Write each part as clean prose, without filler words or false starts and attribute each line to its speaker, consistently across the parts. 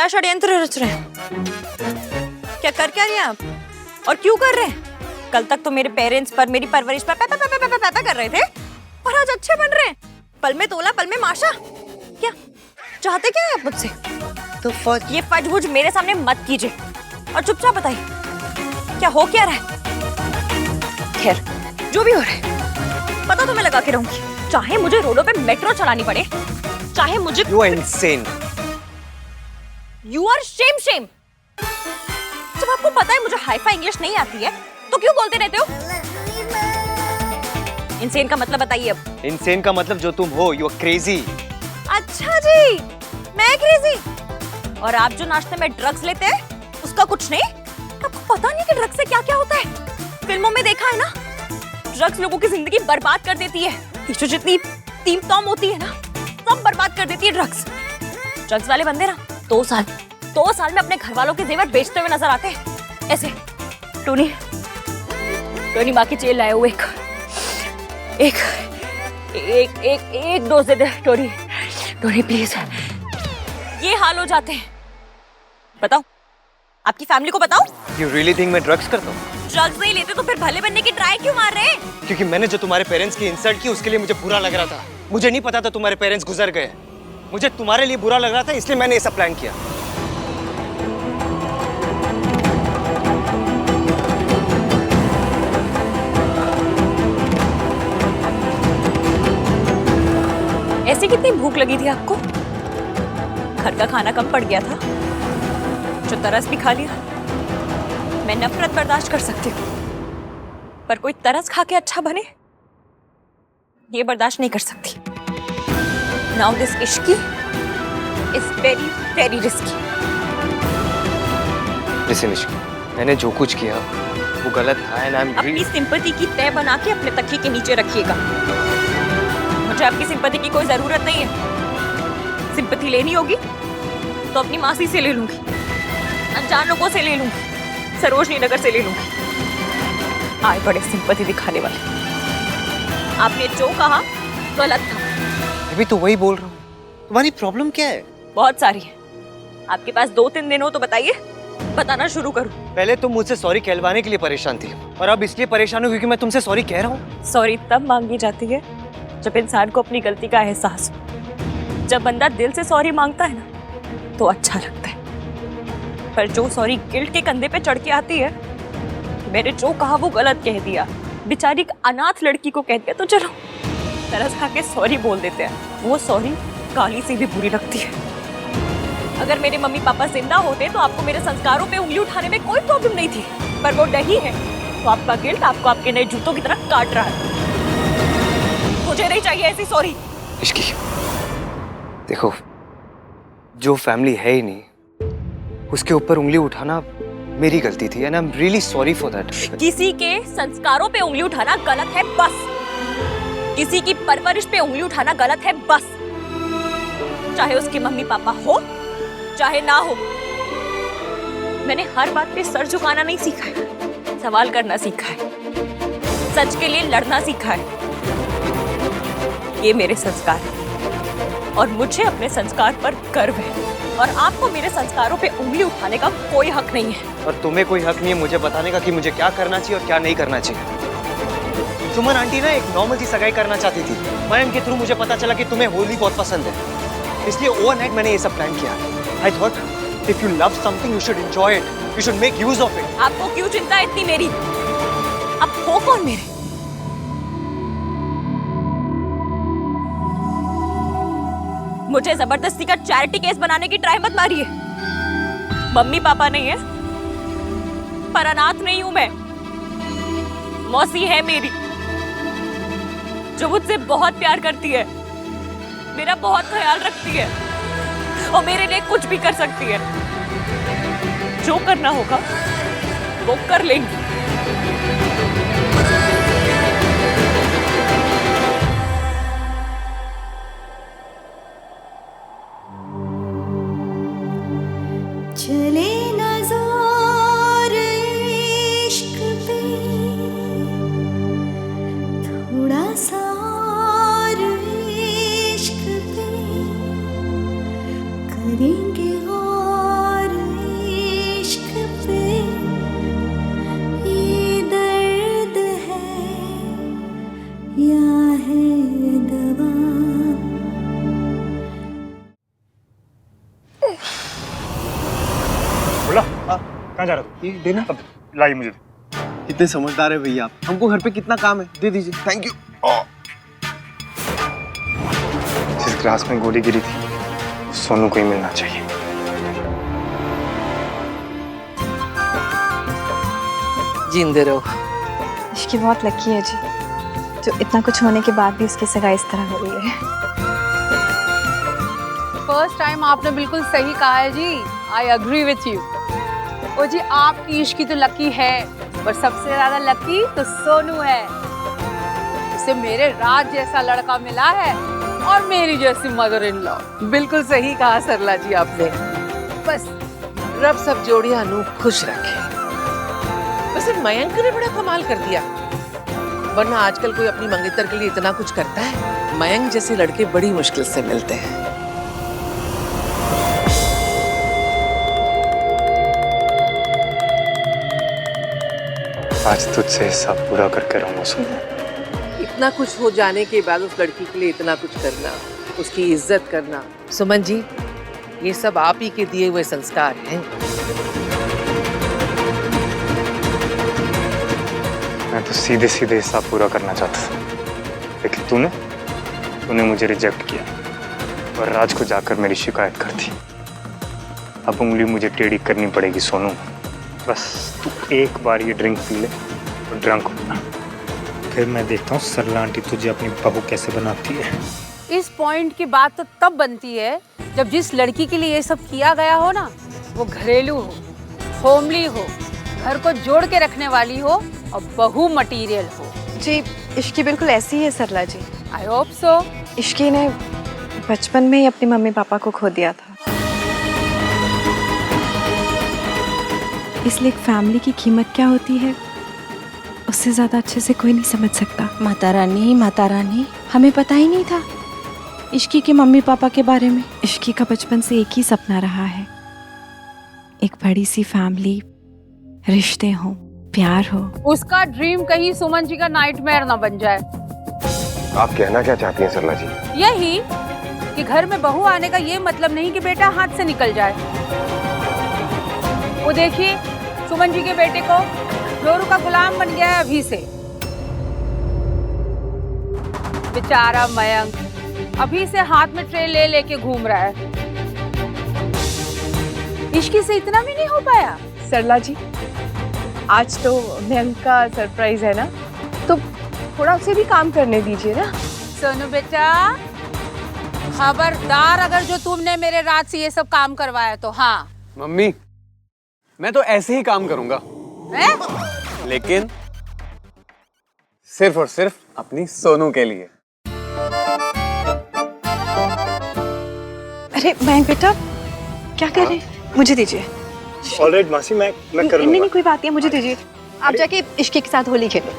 Speaker 1: क्या षड्यंत्र रच रहे हैं? क्या कर क्या रहे हैं आप और क्यों कर रहे हैं? कल तक तो मेरे पेरेंट्स पर, मेरी परवरिश पर पैपा कर रहे थे और आज अच्छे बन रहे हैं। पल में तोला पल में माशा। क्या चाहते क्या है आप मुझसे?
Speaker 2: तो
Speaker 1: ये फजबुज मेरे सामने मत कीजिए और चुपचाप बताइए क्या हो क्या रहा है। खैर जो भी हो रहा है पता तो मैं लगा के रहूंगी, चाहे मुझे रोडों पे मेट्रो चलानी पड़े, चाहे मुझे।
Speaker 2: You are insane.
Speaker 1: You are shame. जब आपको पता है मुझे हाई-फाई इंग्लिश नहीं आती है तो क्यों बोलते रहते हो? इंसेन का मतलब बताइए अब।
Speaker 2: इंसेन का मतलब जो तुम हो, you are crazy.
Speaker 1: अच्छा जी, मैं क्रेजी। और आप जो नाश्ते में ड्रग्स लेते हैं उसका कुछ नहीं? आपको पता नहीं कि ड्रग्स से क्या-क्या होता है? फिल्मों में देखा है ना, ड्रग्स लोगों की जिंदगी बर्बाद कर देती है। ये जो जितनी टीम-टॉम होती है ना, सब बर्बाद कर देती है ड्रग्स। ड्रग्स वाले बंदे ना 2 साल में अपने घर वालों के जेवर बेचते हुए नजर आते हैं। ऐसे टोनी माँ की जेल लाए हुए एक dose they they Tony please. ये हाल हो जाते हैं। बताओ आपकी फैमिली को बताओ।
Speaker 2: You really think मैं ड्रग्स करता हूँ?
Speaker 1: ड्रग्स नहीं लेते तो फिर भले बनने की ट्राई क्यों मार रहे हैं?
Speaker 2: क्योंकि मैंने जो तुम्हारे पेरेंट्स की इंसल्ट की उसके लिए मुझे बुरा लग रहा था। मुझे नहीं पता था तुम्हारे पेरेंट्स गुजर गए। मुझे तुम्हारे लिए बुरा लग रहा था इसलिए मैंने ये सब प्लान किया।
Speaker 1: ऐसी कितनी भूख लगी थी आपको? घर का खाना कम पड़ गया था, जो तरस भी खा लिया। मैं नफरत बर्दाश्त कर सकती हूँ, पर कोई तरस खा के अच्छा बने ये बर्दाश्त नहीं कर सकती। Now this Ishki is very very risky.
Speaker 2: Listen Ishki, मैंने जो कुछ किया वो गलत था and I'm
Speaker 1: अपनी सिंपैथी की तय बना के अपने तकिए के नीचे रखिएगा। मुझे आपकी सिंपैथी की कोई जरूरत नहीं है। सिंपैथी लेनी होगी तो अपनी मासी से ले लूंगी, अनजान लोगों से ले लूंगी, सरोजनी नगर से ले लूंगी। आए बड़े सिंपैथी दिखाने वाले। आपने जो कहा गलत था।
Speaker 2: अभी तो वही बोल रहा हूँ। तुम्हारी प्रॉब्लम क्या है?
Speaker 1: बहुत सारी है। आपके पास 2-3 दिन हो तो बताइए, बताना शुरू करूं।
Speaker 2: पहले तुम मुझसे सॉरी कहलवाने के लिए परेशान थी और अब इसलिए परेशान हो क्योंकि मैं तुमसे सॉरी कह रहा हूँ।
Speaker 1: सॉरी तब मांगी जाती है जब इंसान को अपनी गलती का एहसास हो। जब बंदा दिल से सॉरी मांगता है ना तो अच्छा लगता है, पर जो सॉरी गिल्ट के कंधे पे चढ़ के आती है, मैंने जो कहा वो गलत कह दिया, बेचारी अनाथ लड़की को कह दिया, तो चलो तरस खा के सॉरी बोल देते हैं। वो सॉरी गाली से भी बुरी लगती है। अगर मेरे मम्मी पापा जिंदा होते तो आपको मेरे संस्कारों पे उंगली उठाने में कोई प्रॉब्लम नहीं थी, पर वो नहीं है तो आपका गिल्ट आपको आपके नए जूतों की तरह काट रहा है। मुझे नहीं चाहिए ऐसी सॉरी।
Speaker 2: इश्की देखो, जो फैमिली है ही नहीं उसके ऊपर उंगली उठाना मेरी गलती थी and I'm really sorry for that.
Speaker 1: किसी के संस्कारों पे उंगली उठाना गलत है बस। किसी की परवरिश पे उंगली उठाना गलत है बस। चाहे उसके मम्मी पापा हो चाहे ना हो। मैंने हर बात पे सर झुकाना नहीं सीखा है, सवाल करना सीखा है, सच के लिए लड़ना सीखा है। ये मेरे संस्कार है और मुझे अपने संस्कार पर गर्व है और आपको मेरे संस्कारों पे उंगली उठाने का कोई हक नहीं है।
Speaker 2: और तुम्हें कोई हक नहीं है मुझे बताने का कि मुझे क्या करना चाहिए और क्या नहीं करना चाहिए। सुमन आंटी ना एक नॉर्मल सी सगाई करना चाहती थी। मैम के थ्रू मुझे पता चला कि तुम्हें होली बहुत पसंद है, इसलिए ओवरनाइट मैंने ये सब प्लान किया। I thought if you love something you should enjoy it, you should make use of it.
Speaker 1: आपको क्यों चिंता है इतनी मेरी? आप हो कौन मेरे? मुझे जबरदस्ती का चैरिटी केस बनाने की ट्राई मत मारिए। मम्मी पापा नहीं है, पर अनाथ नहीं हूं मैं। मौसी है मेरी, जो मुझसे बहुत प्यार करती है, मेरा बहुत ख्याल रखती है और मेरे लिए कुछ भी कर सकती है। जो करना होगा वो कर लेंगी।
Speaker 3: चले नज़ार इश्क पे थोड़ा सा इश्क पे करेंगे गौर।
Speaker 4: कहाँ जा रहा हो?
Speaker 2: ये देना।
Speaker 4: अब लाई मुझे।
Speaker 2: कितने समझदार है भैया आप। हमको घर पे कितना काम है, दे दीजिए। Thank you.
Speaker 4: जिस ग्लास में गोली गिरी थी सोनू को ही मिलना चाहिए।
Speaker 5: जिंदे रहो।
Speaker 6: इश्की बहुत लकी है जी, जो इतना कुछ होने के बाद भी उसकी सगाई इस तरह हो रही है।
Speaker 7: फर्स्ट टाइम आपने बिल्कुल सही कहा है जी। I agree with you. ओ जी, आपकी इश्की तो लकी है, पर सबसे ज्यादा लकी तो सोनू है। उसे मेरे राज जैसा लड़का मिला है और मेरी जैसी मदर इन लॉ।
Speaker 5: बिल्कुल सही कहा सरला जी आपने। बस रब सब जोड़ियां अनूप खुश रखे। वैसे मयंक ने बड़ा कमाल कर दिया, वरना आजकल कोई अपनी मंगेतर के लिए इतना कुछ करता है? मयंक जैसे लड़के बड़ी मुश्किल से मिलते हैं।
Speaker 4: आज तुझसे हिसाब पूरा करके रहूंगा सोनू।
Speaker 5: इतना कुछ हो जाने के बाद उस लड़की के लिए इतना कुछ करना, उसकी इज्जत करना, सुमन जी ये सब आप ही के दिए हुए संस्कार हैं।
Speaker 4: मैं तो सीधे सीधे हिसाब पूरा करना चाहता था, लेकिन तूने मुझे रिजेक्ट किया और राज को जाकर मेरी शिकायत कर दी। अब उंगली मुझे टेढ़ी करनी पड़ेगी सोनू। बस तू एक बार ये ड्रिंक पी ले तो ड्रंक होना, फिर मैं देखता हूँ सरला आंटी तुझे अपनी बहू कैसे बनाती है।
Speaker 7: इस पॉइंट की बात तो तब बनती है जब जिस लड़की के लिए ये सब किया गया हो ना, वो घरेलू हो, होमली हो, घर को जोड़ के रखने वाली हो और बहू मटीरियल हो।
Speaker 6: जी इश्की बिल्कुल ऐसी ही है सरला जी।
Speaker 7: I hope so.
Speaker 6: इश्की ने बचपन में ही अपने मम्मी पापा को खो दिया था, इसलिए एक फैमिली की कीमत क्या होती है उससे ज्यादा अच्छे से कोई नहीं समझ सकता। माता रानी, हमें पता ही नहीं था इश्की के मम्मी पापा के बारे में। इश्की का बचपन से एक ही सपना रहा है, एक बड़ी सी फैमिली, रिश्ते हो, प्यार हो।
Speaker 7: उसका ड्रीम कहीं सुमन जी का नाइटमेयर ना बन जाए।
Speaker 8: आप कहना क्या चाहती हैं सरला जी?
Speaker 7: यही कि घर में बहू आने का ये मतलब नहीं कि बेटा हाथ से निकल जाए। वो देखिए सुमन जी के बेटे को जोरू का गुलाम बन गया है अभी से। बेचारा मयंक अभी से हाथ में ट्रे ले लेके घूम रहा है। इश्की से इतना भी नहीं हो पाया।
Speaker 6: सरला जी आज तो मयंक का सरप्राइज है ना, तो थोड़ा उसे भी काम करने दीजिए ना।
Speaker 7: सोनू बेटा खबरदार, अगर जो तुमने मेरे रात से ये सब काम करवाया तो। हाँ
Speaker 8: मम्मी, मैं तो ऐसे ही काम करूंगा, लेकिन सिर्फ और सिर्फ अपनी सोनू के लिए।
Speaker 6: अरे मयंक बेटा क्या कर रहे हैं? मुझे दीजिए।
Speaker 4: ऑलराइट मासी, मैं कर लूंगा।
Speaker 6: नहीं कोई बात नहीं, मुझे दीजिए। आप जाके इश्की के साथ होली खेलो।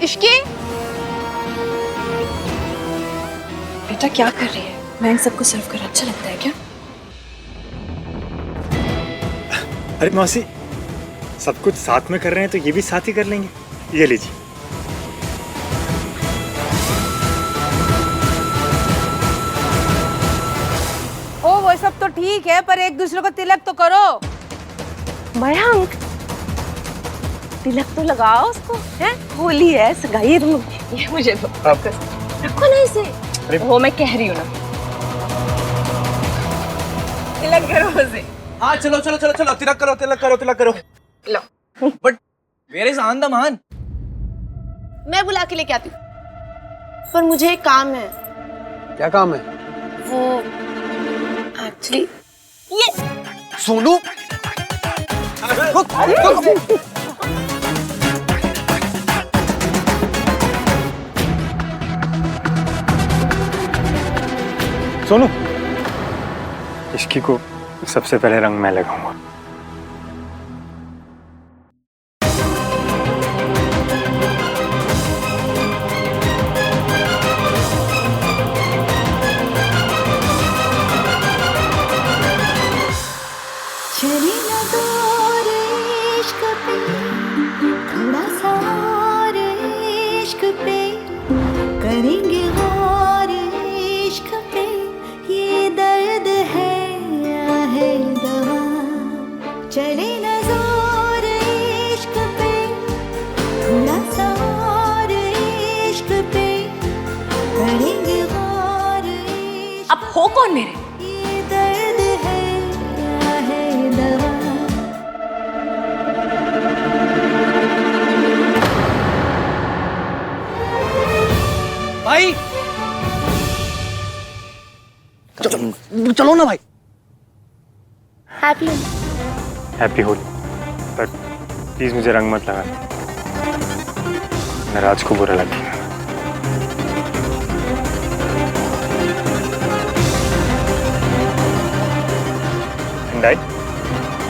Speaker 6: इश्की बेटा क्या कर रही है? मयंक सबको सर्व कर अच्छा लगता है क्या?
Speaker 4: अरे मौसी, सब कुछ साथ में कर रहे हैं तो ये भी साथ ही कर लेंगे। ये लीजिए।
Speaker 7: ओ वो सब तो ठीक है, पर एक दूसरे को तिलक तो करो।
Speaker 6: मयंक तिलक तो लगाओ उसको, है होली है, सगाई है। तुम ये मुझे दो, रखो ना इसे। वो मैं कह रही हूँ ना, तिलक करो उसे।
Speaker 2: हाँ चलो चलो चलो चलो, तिलक करो तिलक करो तिलक करो।
Speaker 6: लो
Speaker 2: बट वेयर इज आंदमान?
Speaker 9: मैं बुला के लेके आती हूँ, पर मुझे एक काम है।
Speaker 8: क्या काम है?
Speaker 9: वो एक्चुअली ये
Speaker 2: सोनू
Speaker 4: सोनू, इश्की को सबसे पहले रंग मैं लगाऊंगा।
Speaker 3: चले ना दूर इश्क पे, थोड़ा सा और इश्क पे, करेंगे और इश्क पे, ये दर्द है या है दवा,
Speaker 1: कौन मेरे?
Speaker 3: ये दर्द है या है दवा।
Speaker 2: भाई चलो ना भाई।
Speaker 9: Happy
Speaker 4: happy Holi, but please मुझे रंग मत लगा, मैं राज को बुरा लगेगा।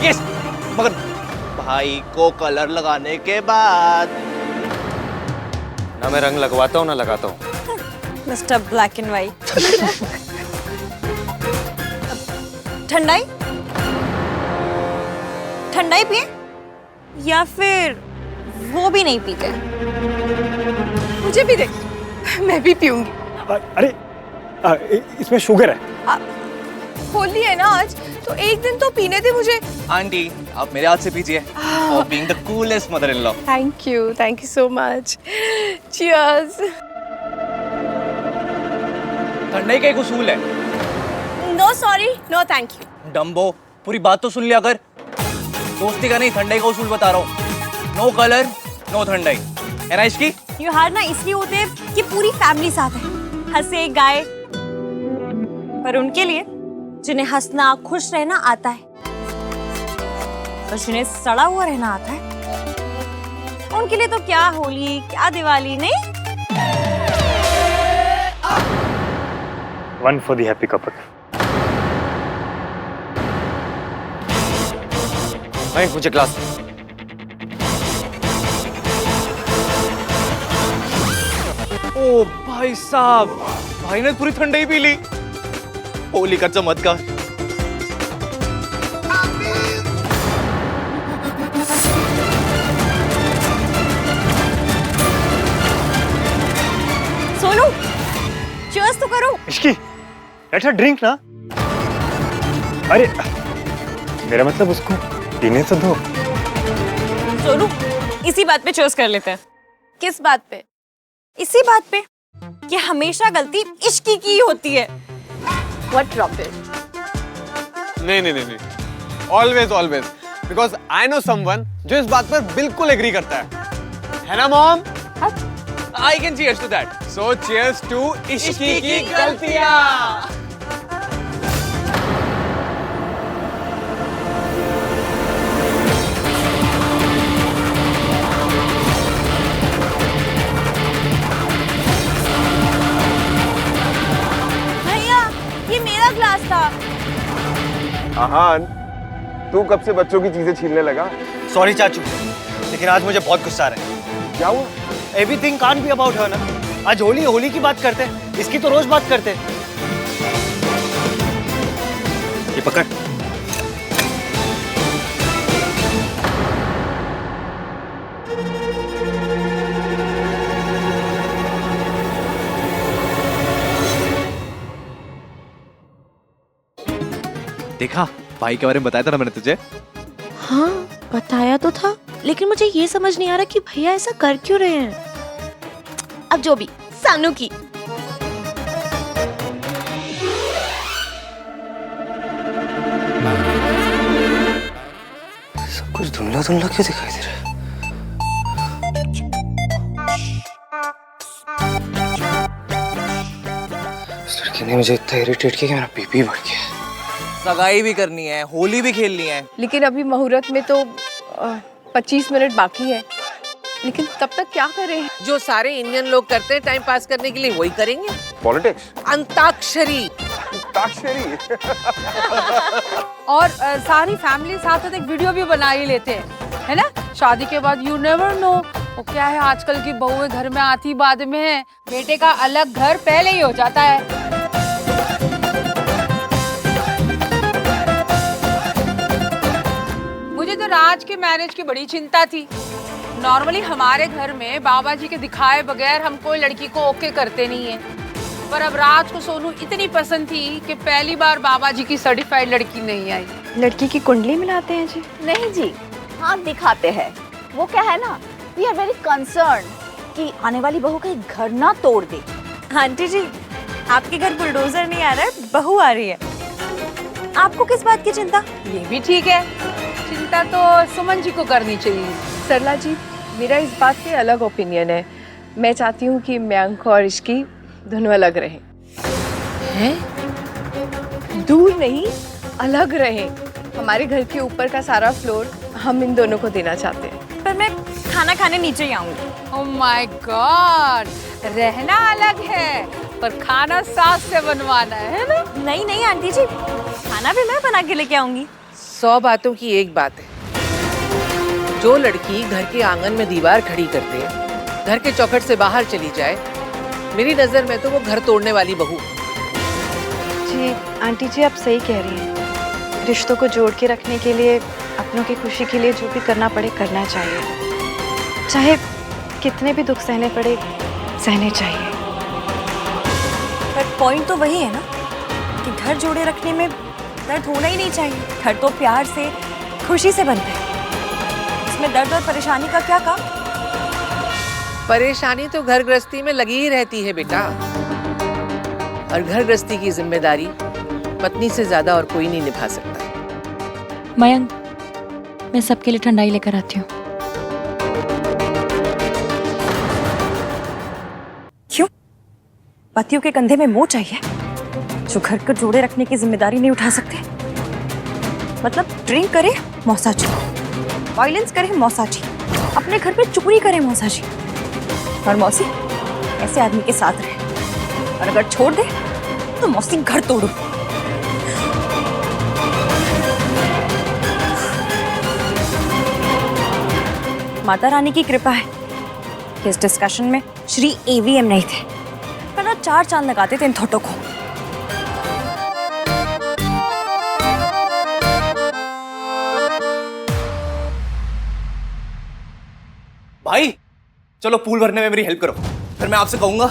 Speaker 2: यस, मगर भाई को कलर लगाने के बाद ना मैं रंग लगवाता हूँ ना लगाता हूँ।
Speaker 1: Mister black and white. ठंडाई ठंडाई पिए या फिर वो भी नहीं पीते?
Speaker 7: मुझे भी दे, मैं भी पीऊंगी।
Speaker 4: अरे इसमें शुगर है।
Speaker 7: होली है ना आज, तो एक दिन तो पीने दे मुझे।
Speaker 2: आंटी आप मेरे हाथ से पीजिए, और being the coolest mother in law.
Speaker 7: Thank you so much. Cheers.
Speaker 2: ठंडाई का एक उसूल है।
Speaker 9: No sorry no thank you.
Speaker 2: Dumbo पूरी बात तो सुन लिया कर। दोस्ती का नहीं, ठंडाई का उसूल बता रहा हूँ। नो कलर नो ठंडाई, है ना इश्की?
Speaker 1: ये हार ना इसलिए होते हैं कि पूरी फैमिली साथ है, हंसे गाए। पर उनके लिए जिन्हें हंसना खुश रहना आता है और जिन्हें सड़ा हुआ रहना आता है, उनके लिए तो क्या होली क्या दिवाली नहीं।
Speaker 4: One for the happy couple.
Speaker 2: भाई मुझे ग्लास। ओ भाई साहब, भाई ने पूरी ठंडाई पी ली। होली का चमत्कार।
Speaker 1: सोनू चीयर्स तो करो।
Speaker 4: इश्की, लेट्स हैव ड्रिंक ना। अरे मेरा मतलब उसको पीने तो दो।
Speaker 1: सोनू इसी बात पे चीयर्स कर लेते हैं।
Speaker 9: किस बात पे?
Speaker 1: इसी बात पे कि हमेशा गलती इश्की की होती है।
Speaker 9: What rubbish?
Speaker 8: नहीं, always always, because I know someone जो इस बात पर बिल्कुल एग्री करता है ना mom? I can cheers to that. So cheers to Ishqi की गलतियां।
Speaker 1: भैया ये मेरा ग्लास था।
Speaker 10: आहान, तू कब से बच्चों की चीजें छीनने लगा?
Speaker 2: सॉरी चाचू, लेकिन आज मुझे बहुत गुस्सा आ रहा है।
Speaker 10: क्या हुआ?
Speaker 2: Everything can't be about her ना। आज होली की बात करते हैं, इसकी तो रोज बात करते हैं। ये पकड़।
Speaker 11: देखा, भाई के बारे में बताया था ना मैंने तुझे।
Speaker 6: हाँ बताया तो था, लेकिन मुझे ये समझ नहीं आ रहा कि भैया ऐसा कर क्यों रहे हैं।
Speaker 9: अब जो भी, सानू की।
Speaker 2: सब कुछ धुंधला धुंधला क्यों दिखाई दे रहा है? इस लड़की ने मुझे इतना इरिटेट किया कि मेरा बीपी बढ़ गया। सगाई भी करनी है, होली भी खेलनी है।
Speaker 7: लेकिन अभी मुहूर्त में तो 25 मिनट बाकी है, लेकिन तब तक क्या करें?
Speaker 5: जो सारे इंडियन लोग करते हैं टाइम पास करने के लिए, वही करेंगे।
Speaker 10: पॉलिटिक्स?
Speaker 5: अंताक्षरी।
Speaker 10: अंताक्षरी।
Speaker 7: और सारी फैमिली साथ साथ एक वीडियो भी बना ही लेते हैं, है ना? शादी के बाद यू नेवर नो। वो क्या है, आजकल की बहुएं घर में आती बाद में है, बेटे का अलग घर पहले ही हो जाता है। मुझे तो राज के मैरिज की बड़ी चिंता थी। नॉर्मली हमारे घर में बाबा जी के दिखाए बगैर हम कोई लड़की को ओके करते नहीं है, पर अब राज को सोनू इतनी पसंद थी कि पहली बार बाबा जी की सर्टिफाइड लड़की नहीं आई।
Speaker 6: लड़की की कुंडली मिलाते हैं जी?
Speaker 9: नहीं जी, हाँ दिखाते हैं। वो क्या है ना, वी आर वेरी कंसर्न कि आने वाली बहू कहीं घर ना तोड़ दे।
Speaker 1: आंटी जी आपके घर बुलडोजर नहीं आ रहा है, बहू आ रही है। आपको किस बात की चिंता?
Speaker 7: ये भी ठीक है, चिंता तो सुमन जी को करनी चाहिए।
Speaker 6: सरला जी, मेरा इस बात पे अलग ओपिनियन है। मैं चाहती हूँ कि मयंक और इश्की दोनों अलग रहें।
Speaker 5: हैं?
Speaker 6: दूर नहीं, अलग रहें। हमारे घर के ऊपर का सारा फ्लोर हम इन दोनों को देना चाहते हैं।
Speaker 1: पर मैं खाना खाने नीचे ही आऊंगी।
Speaker 7: ओह माय गॉड, रहना अलग है पर खाना सास से बनवाना है ना?
Speaker 1: नहीं नहीं आंटी जी, खाना भी मैं बना के लेके आऊंगी।
Speaker 5: 100 बातों की एक बात है, जो लड़की घर के आंगन में दीवार खड़ी कर दे, घर के चौखट से बाहर चली जाए, मेरी नजर में तो वो घर तोड़ने वाली बहू।
Speaker 6: जी आंटी जी, आप सही कह रही हैं। रिश्तों को जोड़ के रखने के लिए, अपनों की खुशी के लिए जो भी करना पड़े करना चाहिए। चाहे कितने भी दुख सहने पड़े, सहने चाहिए।
Speaker 1: पर पॉइंट तो वही है ना कि घर जोड़े रखने में दर्द होना ही नहीं चाहिए। घर तो प्यार से, खुशी से बनता है। इसमें दर्द और परेशानी का क्या काम?
Speaker 5: परेशानी तो घर गृहस्थी में लगी ही रहती है बेटा, और घर गृहस्थी की जिम्मेदारी पत्नी से ज्यादा और कोई नहीं निभा सकता।
Speaker 6: मयंक, मैं सबके लिए ठंडाई लेकर आती हूँ।
Speaker 1: क्यों? पतियों के कंधे में मोह चाहिए जो घर को जोड़े रखने की जिम्मेदारी नहीं उठा सकते? मतलब ड्रिंक करे मौसा जी, वायलेंस करे मौसा जी, अपने घर पे चोरी करे मौसा जी, और मौसी ऐसे आदमी के साथ रहे, और अगर छोड़ दे तो मौसी घर तोड़ो। माता रानी की कृपा है कि इस डिस्कशन में श्री एवीएम नहीं थे, वरना 4 चांद लगाते थे इन थोटों को।
Speaker 11: भाई चलो पूल भरने में मेरी हेल्प करो, फिर मैं आपसे कहूंगा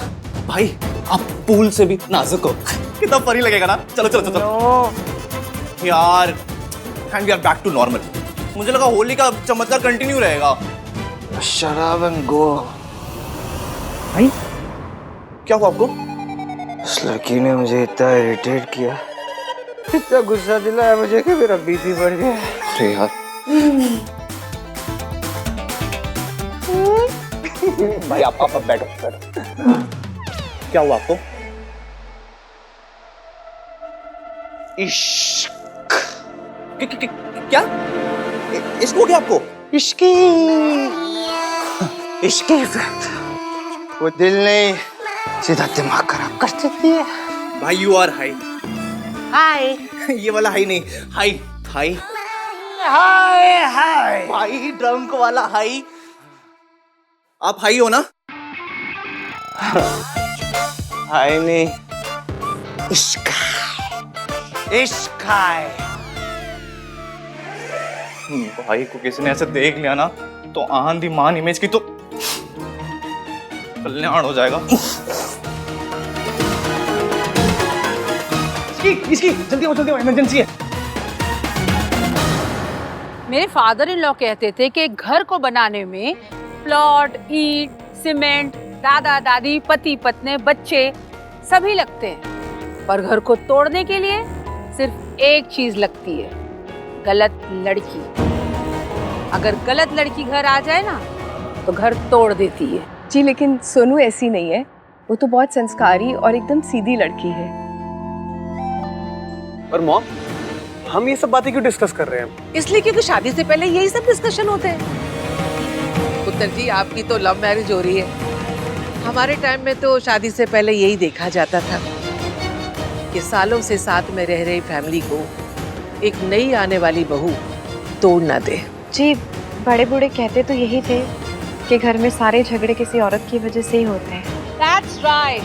Speaker 11: भाई आप पूल से भी नाजुक हो। कितना फनी लगेगा ना। चलो चलो चलो यार, and we are back to normal. मुझे लगा होली का चमत्कार कंटिन्यू रहेगा।
Speaker 2: शराब एंड गो।
Speaker 11: भाई क्या हुआ आपको?
Speaker 2: उस लड़की ने मुझे इतना इरिटेट किया, इतना गुस्सा दिलाया मुझे कि मेरा बीपी बढ़ गया।
Speaker 11: अरे यार भाई आप बैठो। क्या हुआ आपको?
Speaker 2: इश्क।
Speaker 11: क्या इसको हो गया आपको?
Speaker 2: इश्की इफेक्ट। वो दिल नहीं, सीधा दिमाग खराब कर देती है।
Speaker 11: भाई यू आर हाई।
Speaker 2: हाय
Speaker 11: ये वाला हाई नहीं, हाई हाई
Speaker 2: हाय हाय
Speaker 11: भाई ड्रंक वाला हाई। आप हाई हो ना?
Speaker 2: हाय नहीं, इश्क इश्क है।
Speaker 11: भाई को किसी ने ऐसे देख लिया ना तो आंधी मान इमेज की तो कल्याण हो जाएगा। इसकी जल्दी हो इमरजेंसी है।
Speaker 7: मेरे फादर इन लॉ कहते थे कि घर को बनाने में प्लॉट, ईंट, सीमेंट, दादा दादी, पति पत्नी, बच्चे सभी लगते हैं, पर घर को तोड़ने के लिए सिर्फ एक चीज लगती है, गलत लड़की। अगर गलत लड़की घर आ जाए ना तो घर तोड़ देती है।
Speaker 6: जी लेकिन सोनू ऐसी नहीं है, वो तो बहुत संस्कारी और एकदम सीधी लड़की है।
Speaker 8: पर मॉम, हम ये सब बातें क्यों डिस्कस कर रहे हैं?
Speaker 5: इसलिए क्योंकि शादी से पहले यही सब डिस्कशन होते हैं। पुत्र जी, आपकी तो लव मैरिज हो रही है। हमारे टाइम में तो शादी से पहले यही देखा जाता था कि सालों से साथ में रह रही फैमिली को एक नई आने वाली बहू तोड़ ना दे।
Speaker 6: जी बड़े बूढ़े कहते तो यही थे कि घर में सारे झगड़े किसी औरत की वजह से ही होते हैं।
Speaker 7: That's right।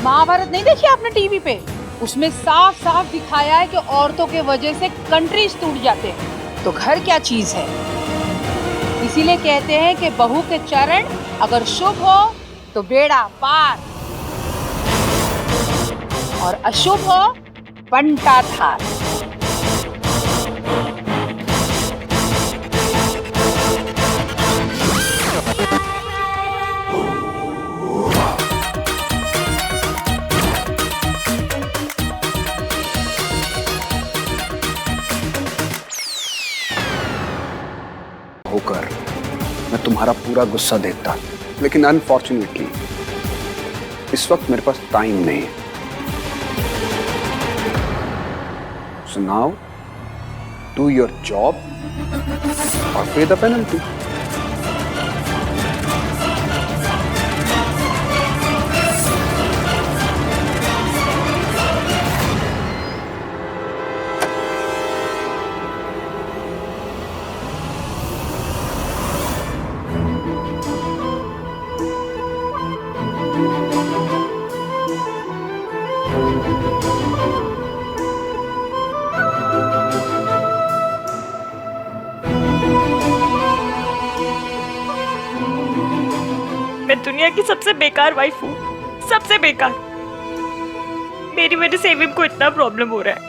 Speaker 7: महाभारत नहीं देखी आपने टीवी पे? उसमें साफ साफ दिखाया है कि औरतों के वजह से कंट्रीज टूट जाते हैं। तो घर क्या चीज है? इसीलिए कहते हैं कि बहू के चरण अगर शुभ हो तो बेड़ा पार, और अशुभ हो बंटा थार।
Speaker 12: तुम्हारा पूरा गुस्सा देखता, लेकिन अनफॉर्चुनेटली इस वक्त मेरे पास टाइम नहीं है। So now do your job और पे द पेनल्टी।
Speaker 1: मैं दुनिया की सबसे बेकार वाइफ हूँ, सबसे बेकार। मेरी वजह से एविम को इतना प्रॉब्लम हो रहा है।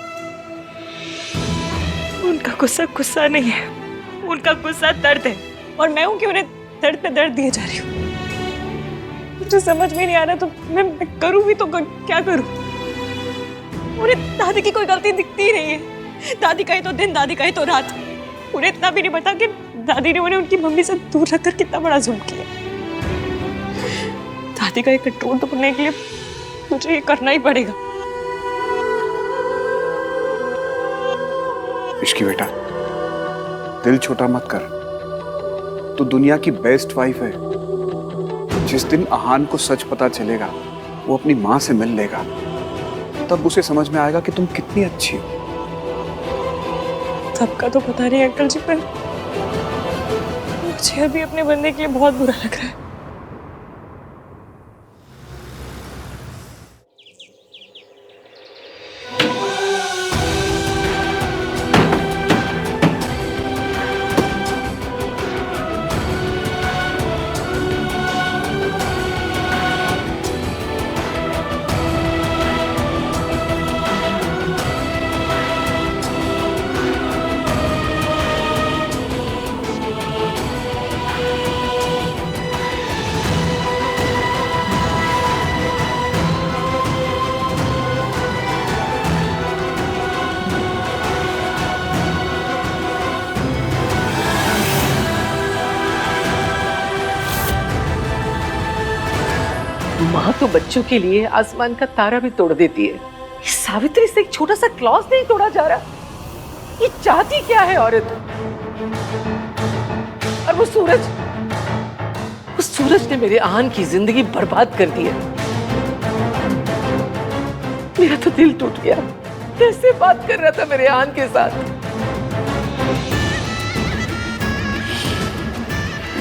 Speaker 1: उनका गुस्सा गुस्सा नहीं है, उनका गुस्सा दर्द है, और मैं हूँ कि उन्हें दर्द पे दर्द दिए जा रही हूँ। मुझे समझ में नहीं आ रहा तो मैं करूँ भी तो क्या करूँ? उन्हें दादी की कोई गलती दिखती ही नहीं है। दादी कहे तो दिन, दादी कहे तो रात। उन्हें इतना भी नहीं पता कि दादी ने उन्हें उनकी मम्मी से दूर रखकर कितना बड़ा जुल्म किया। दादी का ये कंट्रोल तोड़ने के लिए मुझे ये करना ही पड़ेगा।
Speaker 12: इश्की बेटा, दिल छोटा मत कर। तू दुनिया की बेस्ट वाइफ है। जिस दिन आहान को सच पता चलेगा, वो अपनी माँ से मिल लेगा, तब उसे समझ में आएगा कि तुम कितनी अच्छी हो।
Speaker 1: सबका तो पता नहीं अंकल जी, पर मुझे अभी अपने बंदे के लिए बहुत बुरा लग रहा है।
Speaker 5: माँ तो बच्चों के लिए आसमान का तारा भी तोड़ देती है। इस सावित्री से एक छोटा सा क्लॉज नहीं तोड़ा जा रहा। ये चाहती क्या है औरत? और वो सूरज ने मेरे आहान की जिंदगी बर्बाद कर दी है। मेरा तो दिल टूट गया। कैसे बात कर रहा था मेरे आहान के साथ।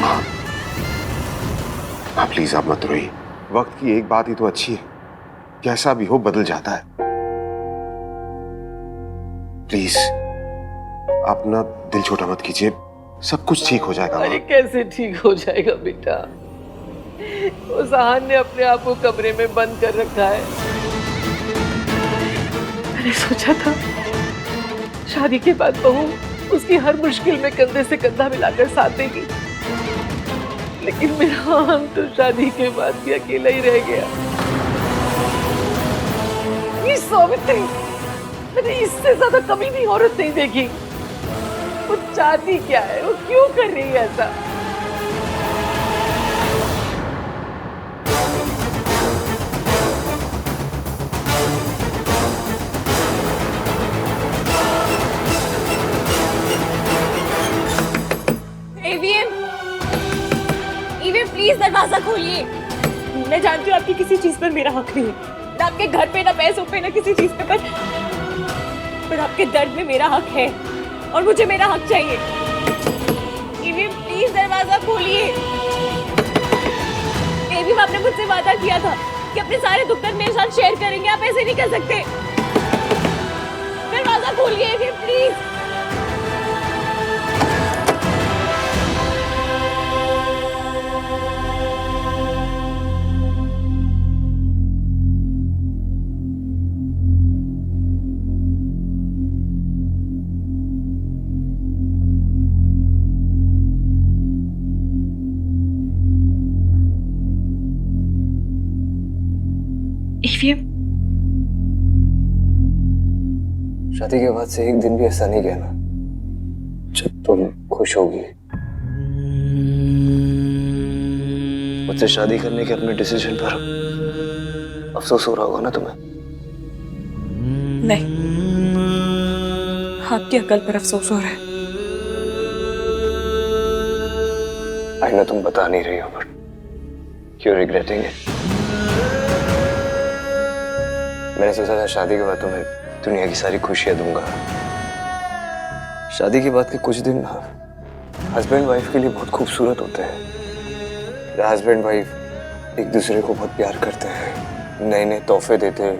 Speaker 10: माँ प्लीज आप मत रोइए। वक्त की एक बात ही तो अच्छी है, कैसा भी हो बदल जाता है। प्लीज आप ना दिल छोटा मत कीजिए, सब कुछ ठीक हो जाएगा।
Speaker 5: अरे कैसे ठीक हो जाएगा बेटा? उस आहान ने अपने आप को कमरे में बंद कर रखा है। मैंने सोचा था शादी के बाद बहू उसकी हर मुश्किल में कंधे से कंधा मिलाकर साथ देगी, लेकिन मेरा आहान तो शादी के बाद भी अकेला ही रह गया। ये सावित्री, मैंने इससे ज्यादा कभी भी औरत नहीं देखी। वो चाहती क्या है? वो क्यों कर रही है ऐसा?
Speaker 1: प्लीज दरवाजा खोलिए। मैं जानती हूँ आपकी किसी चीज पर मेरा हक नहीं है, ना आपके घर पे, ना पैसों पे, ना किसी चीज पे, पर आपके दर्द में मेरा हक है और मुझे मेरा हक चाहिए। प्लीज दरवाजा खोलिए। आपने मुझसे वादा किया था कि अपने सारे दुख दर्द मेरे साथ शेयर करेंगे। आप ऐसे नहीं कर सकते। दरवाजा खोलिए प्लीज।
Speaker 2: शादी के बाद से एक दिन भी ऐसा नहीं गया ना जब तुम खुश होगी। मुझसे शादी करने के अपने डिसीजन पर अफसोस हो रहा होगा ना तुम्हें?
Speaker 1: नहीं, आपकी अकल पर अफसोस हो रहा है।
Speaker 2: आई नो तुम बता नहीं रही हो, बट यू रिग्रेटिंग इट। मैंने सोचा था शादी के बाद तुम्हें दुनिया की सारी खुशियां दूंगा। शादी के बाद के कुछ दिन हस्बैंड वाइफ के लिए बहुत खूबसूरत होते हैं। हस्बैंड वाइफ एक दूसरे को बहुत प्यार करते हैं, नए नए तोहफे देते हैं।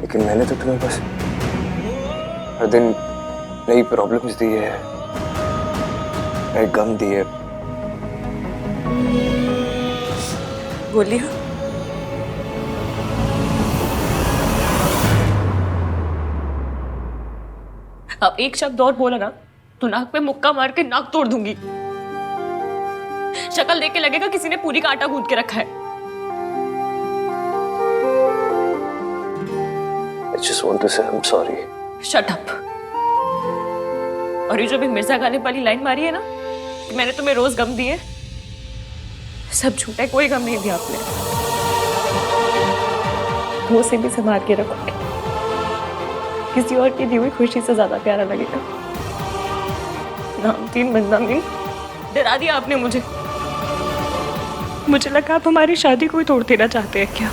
Speaker 2: लेकिन मैंने तो तुम्हें बस हर दिन नई प्रॉब्लम्स दी है, नए गम दिए।
Speaker 1: बोलिए। अब एक शब्द और बोला ना तो नाक पे मुक्का मार के नाक तोड़ दूंगी। शक्ल देख के लगेगा किसी ने पूरी का आटा गूंथ के रखा है।
Speaker 2: I just want to say I'm sorry.
Speaker 1: Shut up. और ये जो भी मिर्जा गालिब वाली लाइन मारी है ना कि मैंने तुम्हें रोज गम दिए, सब झूठा है, कोई गम नहीं दिया आपने। वो से भी संभाल के रखोगे, किसी और की दी हुई खुशी से ज्यादा प्यारा लगेगा। नामतीन बदनामी डरा दिया आपने मुझे। मुझे लगा आप हमारी शादी को ही तोड़ देना चाहते हैं क्या?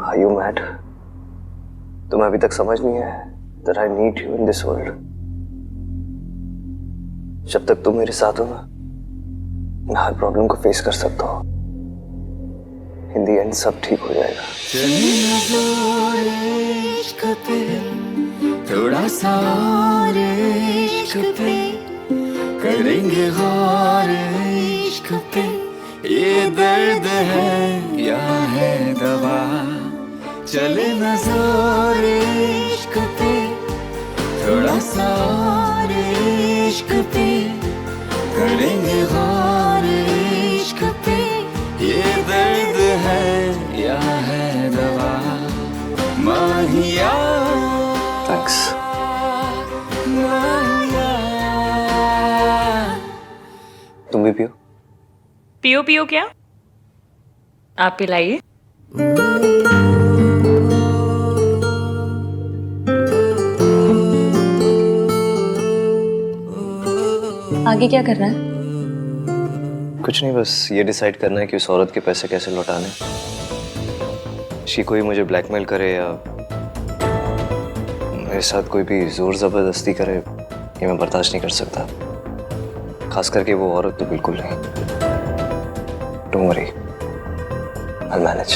Speaker 2: Are you mad? तुम्हें अभी तक समझ नहीं है that I need you in this world. जब तक तुम मेरे साथ हो ना, मैं हर प्रॉब्लम को फेस कर सकता हूँ। In the end सब ठीक हो जाएगा।
Speaker 3: थोड़ा सा और इश्क पे करेंगे गौर इश्क पे, ये दर्द है या है दवा, चले न जोर इश्क पे, थोड़ा सा और इश्क पे करेंगे गौर इश्क पे, ये दर्द है या है दवा, माहिया।
Speaker 2: Thanks. तुम भी पियो।
Speaker 1: पियो पियो क्या? आप पिलाइए। आगे क्या करना है?
Speaker 2: कुछ नहीं, बस ये डिसाइड करना है कि उस औरत के पैसे कैसे लौटाने। शी कोई मुझे ब्लैकमेल करे या मेरे साथ कोई भी जोर जबरदस्ती करे, ये मैं बर्दाश्त नहीं कर सकता। खास करके वो औरत तो बिल्कुल नहीं। Don't worry, I'll manage.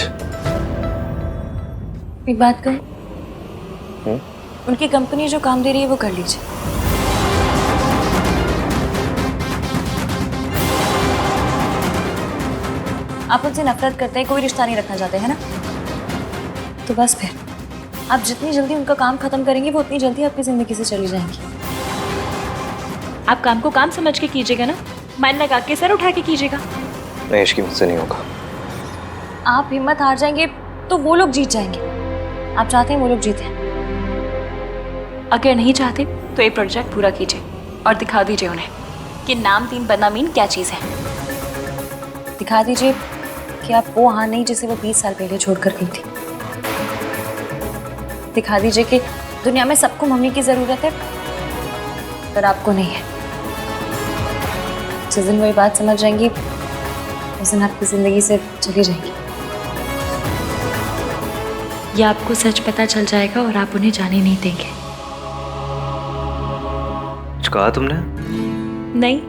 Speaker 1: एक बात कहूं? उनकी कंपनी जो काम दे रही है वो कर लीजिए। आप उनसे नफरत करते हैं, कोई रिश्ता नहीं रखना चाहते हैं ना? तो बस फिर आप जितनी जल्दी उनका काम खत्म करेंगे वो उतनी जल्दी आपकी जिंदगी से चली जाएंगी। आप काम को काम समझ के कीजिएगा ना, मन लगा के सर उठा के कीजिएगा।
Speaker 2: नहीं, इसकी मुझसे नहीं होगा।
Speaker 1: आप हिम्मत हार जाएंगे तो वो लोग जीत जाएंगे। आप चाहते हैं वो लोग जीते, अगर नहीं चाहते तो ये प्रोजेक्ट पूरा कीजिए और दिखा दीजिए उन्हें कि नामतीन बदनामीन क्या चीज़ है। दिखा दीजिए कि आप वो हाँ नहीं जिसे वो 20 साल पहले छोड़कर गई थी। दिखा दीजिए कि दुनिया में सबको मम्मी की जरूरत है पर आपको नहीं है। जिस दिन वो ये बात समझ जाएंगी उस दिन आपकी जिंदगी से चली जाएंगी। या आपको सच पता चल जाएगा और आप उन्हें जाने नहीं देंगे।
Speaker 2: कुछ कहा तुमने?
Speaker 1: नहीं।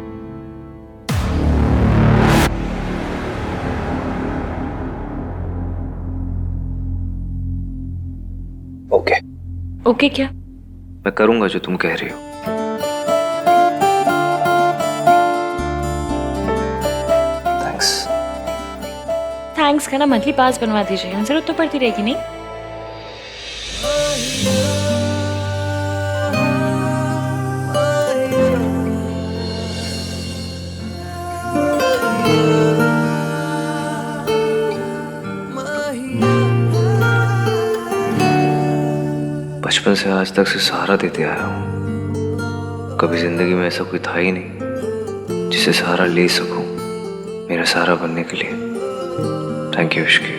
Speaker 2: ओके।
Speaker 1: ओके क्या?
Speaker 2: मैं करूंगा जो तुम कह रही हो। थैंक्स।
Speaker 1: थैंक्स का ना मंथली पास बनवा दीजिए, जरूरत तो पड़ती रहेगी नहीं?
Speaker 2: बचपन से आज तक से सहारा देते आया हूँ। कभी जिंदगी में ऐसा कोई था ही नहीं जिसे सहारा ले सकूं। मेरा सहारा बनने के लिए thank you Ishki.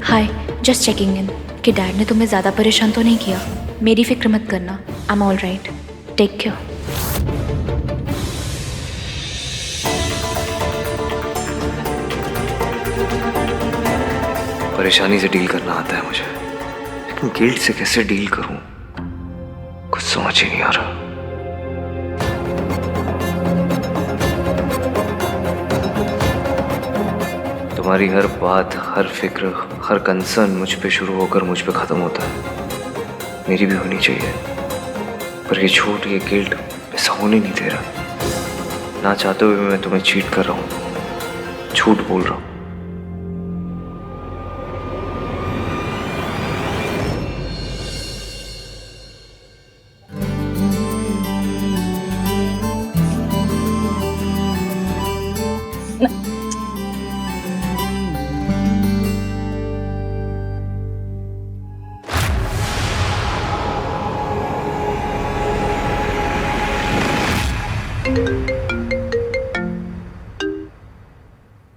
Speaker 13: Hi, just checking in कि डैड ने तुम्हें ज़्यादा परेशान तो नहीं किया। मेरी फिक्र मत करना, I am all right, take care.
Speaker 2: परेशानी से डील करना आता है मुझे, लेकिन गिल्ट से कैसे डील करूं कुछ समझ ही नहीं आ रहा। तुम्हारी हर बात, हर फिक्र, हर कंसर्न मुझ पे शुरू होकर मुझ पे खत्म होता है। मेरी भी होनी चाहिए, पर ये झूठ, ये गिल्ट ऐसा होने नहीं दे रहा। ना चाहते हुए मैं तुम्हें चीट कर रहा हूँ, झूठ बोल रहा हूँ।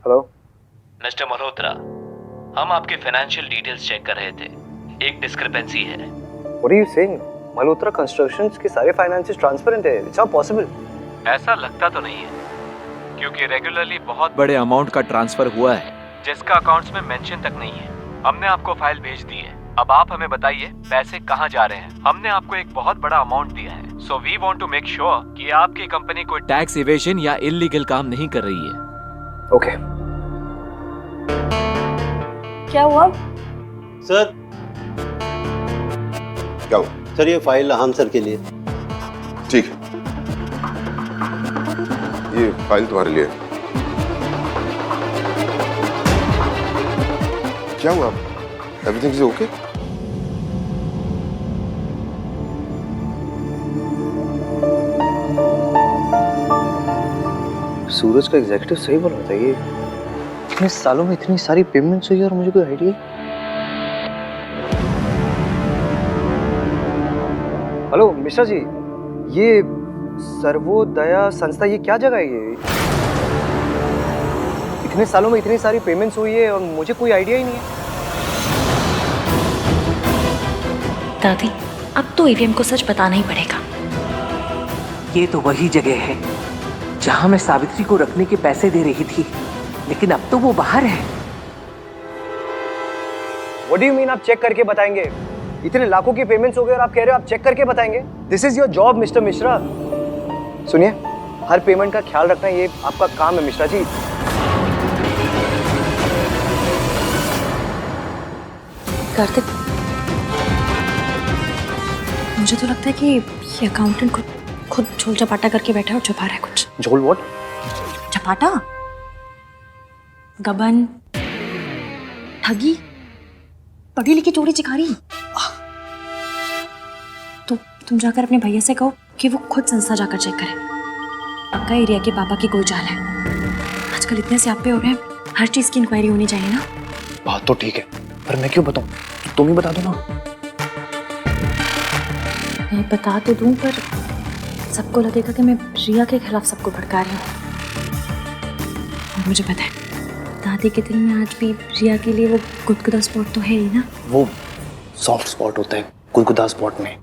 Speaker 14: हेलो मिस्टर मल्होत्रा, हम आपके फाइनेंशियल डिटेल्स चेक कर रहे थे। एक डिस्क्रिपेंसी है।
Speaker 11: What are you saying? Malhotra constructions के सारे फाइनेंसेस ट्रांसपेरेंट है। It's not possible.
Speaker 14: ऐसा लगता तो नहीं है, क्योंकि रेगुलरली बहुत बड़े अमाउंट का ट्रांसफर हुआ है जिसका अकाउंट्स में मेंशन तक नहीं है। हमने आपको फाइल भेज दी है, अब आप हमें बताइए पैसे कहाँ जा रहे हैं। हमने आपको एक बहुत बड़ा अमाउंट दिया है, so we want to make sure कि आपकी कंपनी कोई टैक्स इवेजन या इलीगल काम नहीं कर रही है।
Speaker 11: ओके।
Speaker 1: क्या हुआ
Speaker 15: सर?
Speaker 10: क्या हुआ
Speaker 15: सर, ये फाइल हम सर के लिए।
Speaker 10: ठीक है, ये फाइल तुम्हारे लिए। क्या हुआ? Everything is okay?
Speaker 11: सूरज का एग्जीक्यूटिव सही बोल रहा था। ये इतने सालों में इतनी सारी पेमेंट्स हुई और मुझे कोई आइडिया। हेलो मिश्रा जी, ये सर्वोदया संस्था ये क्या जगह है? ये इतने सालों में इतनी सारी पेमेंट्स हुई है और मुझे कोई आइडिया ही नहीं है।
Speaker 13: दादी, अब तो ईवीएम को सच बताना ही पड़ेगा।
Speaker 5: ये तो वही जगह है जहां मैं सावित्री को रखने के पैसे दे रही थी, लेकिन अब तो वो बाहर है।
Speaker 11: What do you mean आप चेक करके बताएंगे? इतने लाखों की पेमेंट्स हो गए और आप कह रहे हो आप चेक करके बताएंगे? This is your job mister Mishra. सुनिए, हर पेमेंट का ख्याल रखना ये आपका काम है मिश्रा जी।
Speaker 1: कार्तिक, मुझे तो लगता है कि ये अकाउंटेंट खुद झोल चपाटा करके बैठा है और छुपा रहा है कुछ।
Speaker 11: झोल व्हाट?
Speaker 1: चपाटा, गबन, ठगी, पढ़ी लिखी चोरी चिकारी। तो तुम जाकर अपने भैया से कहो कि वो खुद संस्था जाकर चेक करे। पक्का एरिया के पापा की कोई चाल है। आजकल इतने स्यापे हो रहे हैं, हर चीज की इंक्वायरी होनी चाहिए ना।
Speaker 11: बात तो ठीक है, पर मैं क्यों बताऊं? तुम ही बता दो ना।
Speaker 1: मैं बता तो दूं, पर सबको लगेगा कि मैं रिया के खिलाफ सबको भड़का रही हूँ। और मुझे पता है, दादी के दिल में आज भी रिया के लिए वो गुदगुदा स्पॉट तो है ही ना।
Speaker 11: वो सॉफ्ट स्पॉट होता है गुदगुदा स्पॉट में।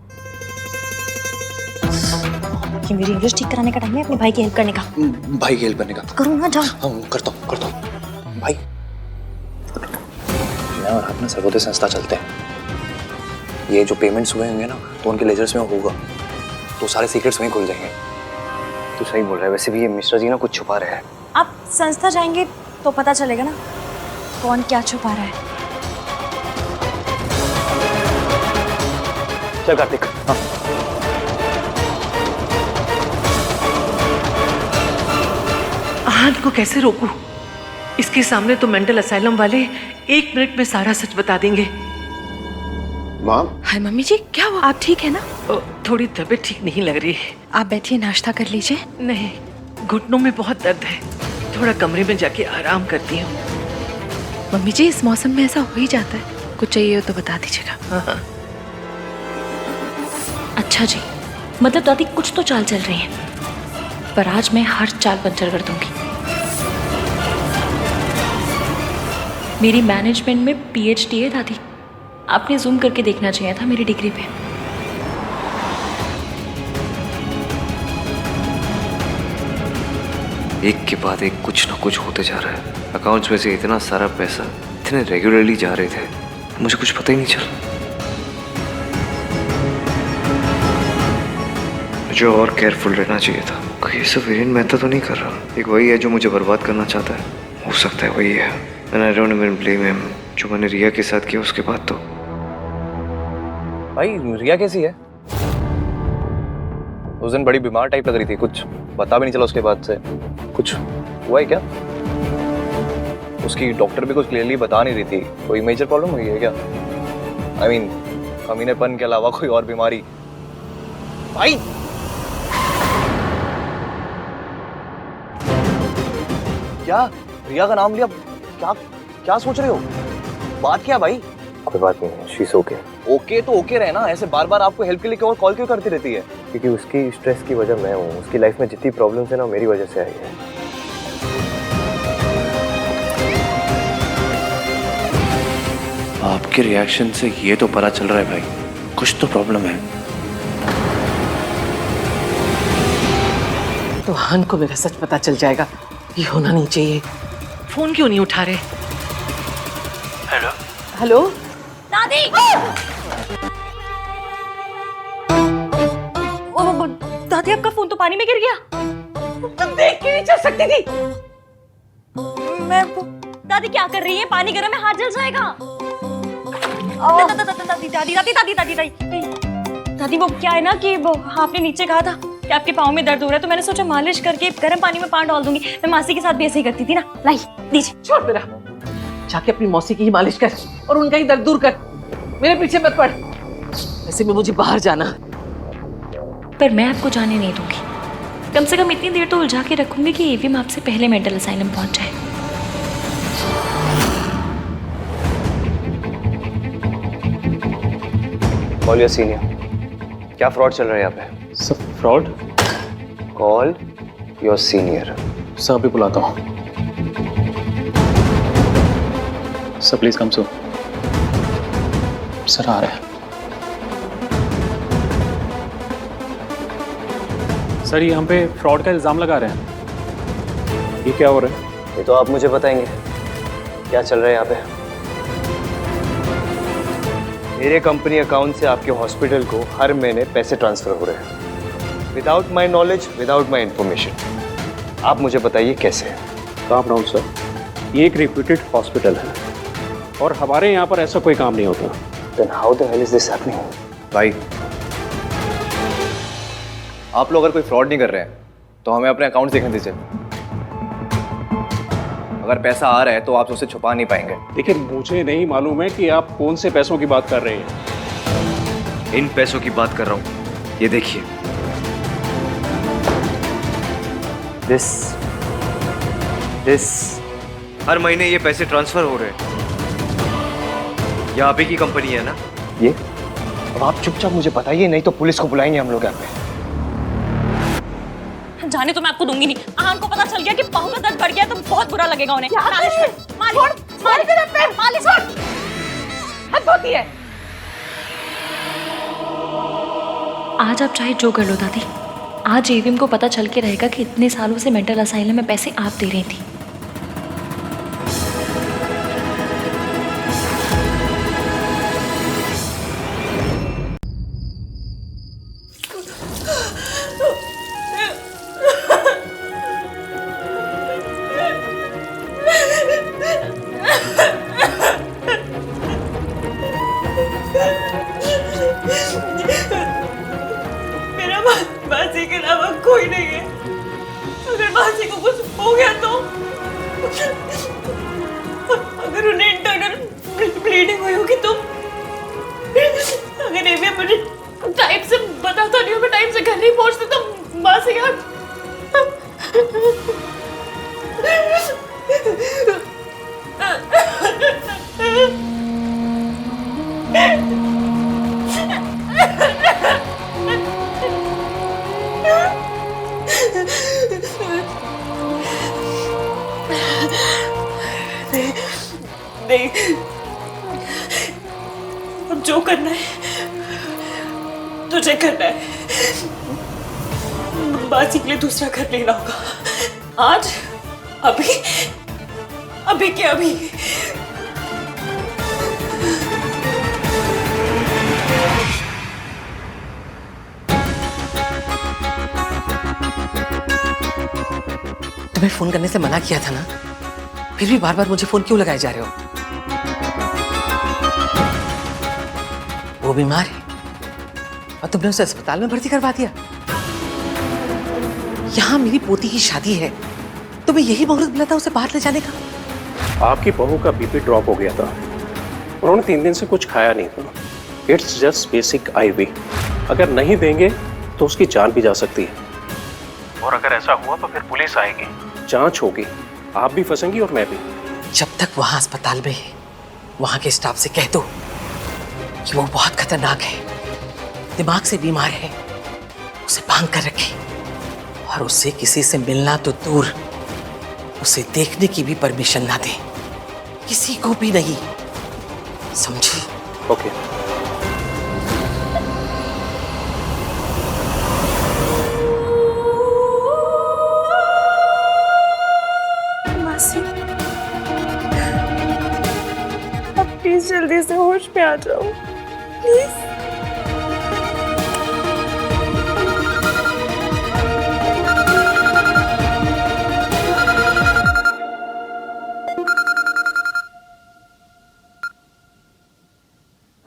Speaker 1: कि मेरी इंग्लिश ठीक कराने का टाइम है अपने भाई की हेल्प करने का।
Speaker 11: भाई की हेल्प करने का?
Speaker 1: करूँ ना, जाओ।
Speaker 11: हाँ, करता हूँ। भाई, मैं और आप ना सर्वोदय संस्था चलते हैं। ये जो पेमेंट्स हुए होंगे ना, तो उनके लेजर्स में होगा, तो सारे सीक्रेट्स वहीं खुल जाएंगे। तू सही बोल रहा है। वैसे भी ये मिश्रा जी ना कुछ छुपा रहे हैं।
Speaker 1: आप संस्था जाएंगे तो पता चलेगा ना कौन क्या छुपा रहा है।
Speaker 11: चल कार्तिक। हाँ।
Speaker 5: आहन को कैसे रोकूं? इसके सामने तो मेंटल असाइलम वाले 1 मिनट में सारा सच बता देंगे।
Speaker 10: माँ।
Speaker 6: हाय मम्मी जी, क्या हुआ? आप ठीक है ना?
Speaker 5: थोड़ी तबीयत ठीक नहीं लग रही है।
Speaker 6: आप बैठिए, नाश्ता कर लीजिए।
Speaker 5: नहीं, घुटनों में बहुत दर्द है, थोड़ा कमरे में जाके आराम करती हूँ।
Speaker 6: मम्मी जी इस मौसम में ऐसा हो ही जाता है, कुछ चाहिए हो तो बता दीजिएगा।
Speaker 13: अच्छा जी, मतलब दादी कुछ तो चाल चल रही है, पर आज मैं हर चाल पंचर कर दूंगी। मेरी मैनेजमेंट में PhD है दादी, आपने जूम करके देखना चाहिए था मेरी डिग्री पे।
Speaker 14: एक के बाद एक कुछ ना कुछ होते जा रहा है। अकाउंट्स में से इतना सारा पैसा इतने रेगुलरली जा रहे थे, मुझे कुछ पता ही नहीं चला। मुझे और केयरफुल रहना चाहिए था। कहीं सब वीरेन मेहता तो नहीं कर रहा। एक वही है जो मुझे बर्बाद करना चाहता है, हो सकता है वही है। And I don't even blame him. जो मैंने रिया के साथ किया उसके बाद तो।
Speaker 11: भाई रिया कैसी है? उस दिन बड़ी बीमार टाइप लग रही थी, कुछ पता भी नहीं चला उसके बाद से। कुछ हुआ है क्या? उसकी डॉक्टर भी कुछ क्लियरली बता नहीं रही थी। कोई मेजर प्रॉब्लम हुई है क्या? आई मीन कमीनेपन के अलावा कोई और बीमारी? भाई क्या रिया का नाम लिया? क्या क्या सोच रहे हो? बात क्या भाई?
Speaker 2: कोई बात नहीं, शी इज ओके।
Speaker 11: ओके तो ओके रहना, ऐसे बार बार आपको हेल्प के लिए क्यों कॉल क्यों करती रहती है?
Speaker 2: क्योंकि उसकी स्ट्रेस की वजह मैं हूँ। उसकी लाइफ में जितनी प्रॉब्लम्स है ना, मेरी वजह से आई है।
Speaker 14: आपके रिएक्शन से ये तो पता चल रहा है भाई, कुछ तो प्रॉब्लम है।
Speaker 5: तो हान को मेरा सच पता चल जाएगा। ये होना नहीं चाहिए। फोन क्यों नहीं उठा रहे?
Speaker 14: हेलो
Speaker 5: हेलो
Speaker 1: दादी! दादी आपका फोन तो पानी में गिर गया।
Speaker 5: तुम देख के नहीं चल सकती थी।
Speaker 1: दादी क्या कर रही है? पानी गर्म है, हाथ जल जाएगा। दादी दादी दादी दादी दादी दादी दादी वो क्या है ना कि वो आपने नीचे कहा था कि आपके पाँव में दर्द हो रहा है, तो मैंने सोचा मालिश करके गर्म पानी में पाँव डाल दूंगी। मैं मासी के साथ भी ऐसे ही करती थी ना। लाई दीजिए।
Speaker 5: छोड़ मेरा, जाके अपनी मौसी की ही मालिश कर और उनका ही दर्द दूर कर। मेरे पीछे मत पड़। ऐसे में मुझे बाहर जाना।
Speaker 13: पर मैं आपको जाने नहीं दूंगी। कम से कम इतनी देर तो उलझा के रखूंगी कि एवीएम आपसे पहले मेंटल असाइलम पहुंच जाए।
Speaker 2: Call your senior. क्या फ्रॉड चल रहा है यहाँ पे?
Speaker 11: सब fraud?
Speaker 2: Call your senior.
Speaker 11: Sir अभी बुलाता हूँ। Sir please come so. Sir आ रहे हैं।
Speaker 16: सर ये हम पे फ्रॉड का इल्जाम लगा रहे हैं। ये क्या हो रहा है?
Speaker 2: ये तो आप मुझे बताएंगे क्या चल रहा है यहाँ पे। मेरे कंपनी अकाउंट से आपके हॉस्पिटल को हर महीने पैसे ट्रांसफर हो रहे हैं without my knowledge, without my information. आप मुझे बताइए कैसे?
Speaker 16: काम डाउन सर, ये एक रिप्यूटेड हॉस्पिटल है और हमारे यहाँ पर ऐसा कोई काम नहीं होता।
Speaker 2: Then how the hell is this happening?
Speaker 11: भाई आप लोग अगर कोई फ्रॉड नहीं कर रहे हैं तो हमें अपने अकाउंट देखने दीजिए। अगर पैसा आ रहा है तो आप उसे छुपा नहीं पाएंगे।
Speaker 16: देखिए मुझे नहीं मालूम है कि आप कौन से पैसों की बात कर रहे हैं।
Speaker 14: इन पैसों की बात कर रहा हूँ, ये देखिए। दिस हर महीने ये पैसे ट्रांसफर हो रहे हैं। ये आप ही की कंपनी है ना?
Speaker 2: ये अब आप चुपचाप मुझे बताइए, नहीं तो पुलिस को बुलाएंगे हम लोग यहाँ पे।
Speaker 1: जाने तो मैं आपको दूंगी नहीं। आहान को पता चल गया कि पाँव का दर्द बढ़ गया तो बहुत बुरा लगेगा उन्हें। मालिश
Speaker 5: हद होती है।
Speaker 13: आज आप चाहे जो कर लो दादी, आज एवीएम को पता चल के रहेगा कि इतने सालों से मेंटल असाइलम में पैसे आप दे रही थी।
Speaker 1: मेरा मासी के अलावा कोई नहीं है। अगर मासी को कुछ हो गया तो, अगर उन्हें इंटरनल ब्लीडिंग हुई होगी तो, अगर एवीएम मुझे टाइम से बताता नहीं, मैं टाइम से घर नहीं पहुंचती तो मासी का। नहीं, अब जो करना है तुझे करना है। बाजी के लिए दूसरा घर लेना होगा आज, अभी, अभी के अभी।
Speaker 5: तुम्हें फोन करने से मना किया था ना, फिर भी बार बार मुझे फोन क्यों लगाए जा रहे हो? वो बीमार है और तुमने उसे अस्पताल में भर्ती करवा दिया। यहाँ मेरी पोती की शादी है, तुम्हें यही मुहूर्त मिला था उसे बाहर ले जाने का?
Speaker 16: आपकी बहू का बीपी ड्रॉप हो गया था, उन्होंने 3 दिन से कुछ खाया नहीं था। It's just basic IV। अगर नहीं देंगे तो उसकी जान भी जा सकती है, और अगर ऐसा हुआ तो फिर पुलिस आएगी, जांच होगी, आप भी फंसेंगी और मैं भी।
Speaker 5: जब तक वहां अस्पताल में है, वहां के स्टाफ से कह दो कि वो बहुत खतरनाक है, दिमाग से बीमार है, उसे बांध कर रखे, और उससे किसी से मिलना तो दूर, उसे देखने की भी परमिशन ना दे, किसी को भी नहीं, समझी?
Speaker 16: ओके।
Speaker 1: मासी, अब प्लीज जल्दी से होश में आ जाओ, प्लीज।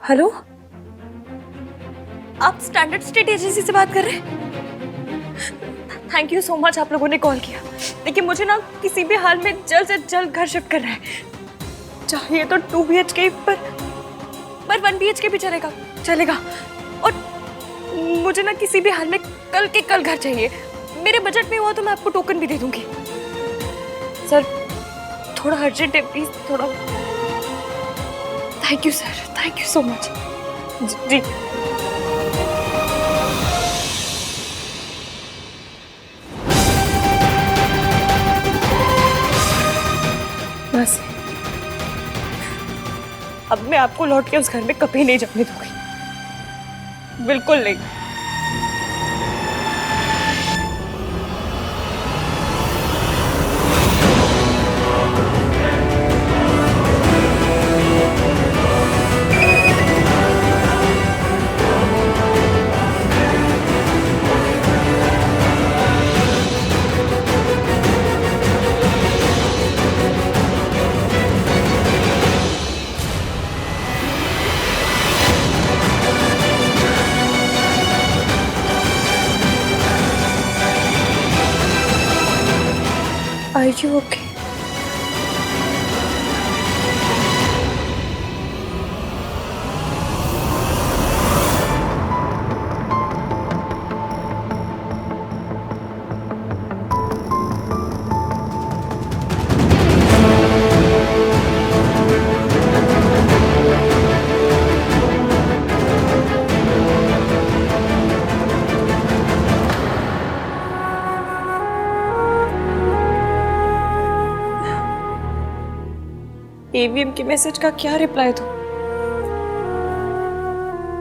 Speaker 1: हेलो, आप स्टैंडर्ड स्टेट एजेंसी से बात कर रहे हैं? थैंक यू सो मच, आप लोगों ने कॉल किया। लेकिन मुझे ना किसी भी हाल में जल्द से जल्द घर शिफ्ट करना है, चाहिए तो 2 BHK पर 1 BHK भी चलेगा। और मुझे ना किसी भी हाल में कल के कल घर चाहिए। मेरे बजट में हुआ तो मैं आपको टोकन भी दे दूंगी। सर थोड़ा अर्जेंट है, प्लीज थोड़ा। Thank you sir, thank you so much. जी। बस अब मैं आपको लौट के उस घर में कभी नहीं जाने दूंगी, बिल्कुल नहीं। Are you okay? AVM के मैसेज का क्या रिप्लाई दूं?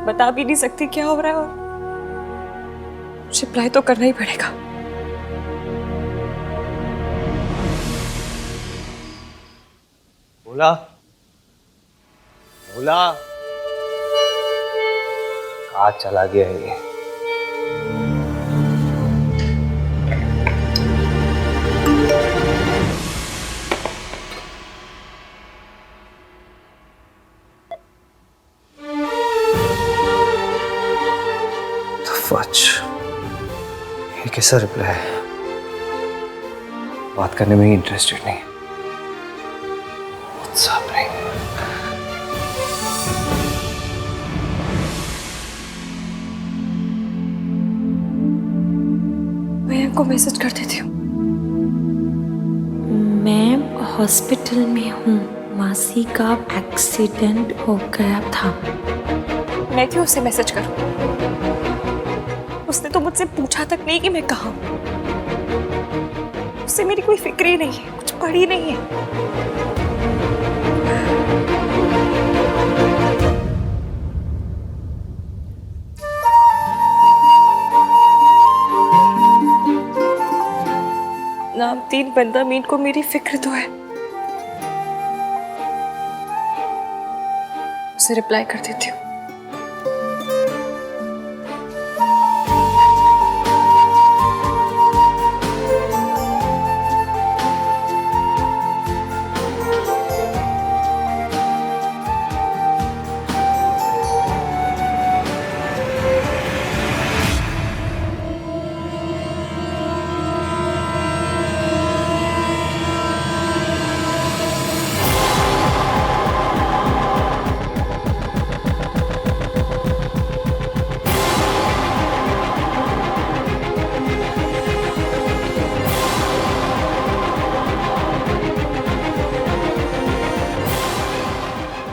Speaker 1: बता भी नहीं सकती क्या हो रहा है, और रिप्लाई तो करना ही पड़ेगा।
Speaker 2: भोला, भोला, कहाँ चला गया है ये? ये कैसा रिप्लाई है? बात करने में ही इंटरेस्टेड नहीं। व्हाट्सएप नहीं।
Speaker 1: मैं इनको मैसेज कर देती हूँ।
Speaker 13: मैं हॉस्पिटल में हूँ, मासी का एक्सीडेंट हो गया था।
Speaker 1: मैं क्यों उसे मैसेज करूं? उसने तो मुझसे पूछा तक नहीं कि मैं कहाँ हूं। उससे मेरी कोई फिक्र ही नहीं है, कुछ पड़ी नहीं है। नामतीन बंदा मीन को मेरी फिक्र तो है। उसे रिप्लाई कर देती हूँ।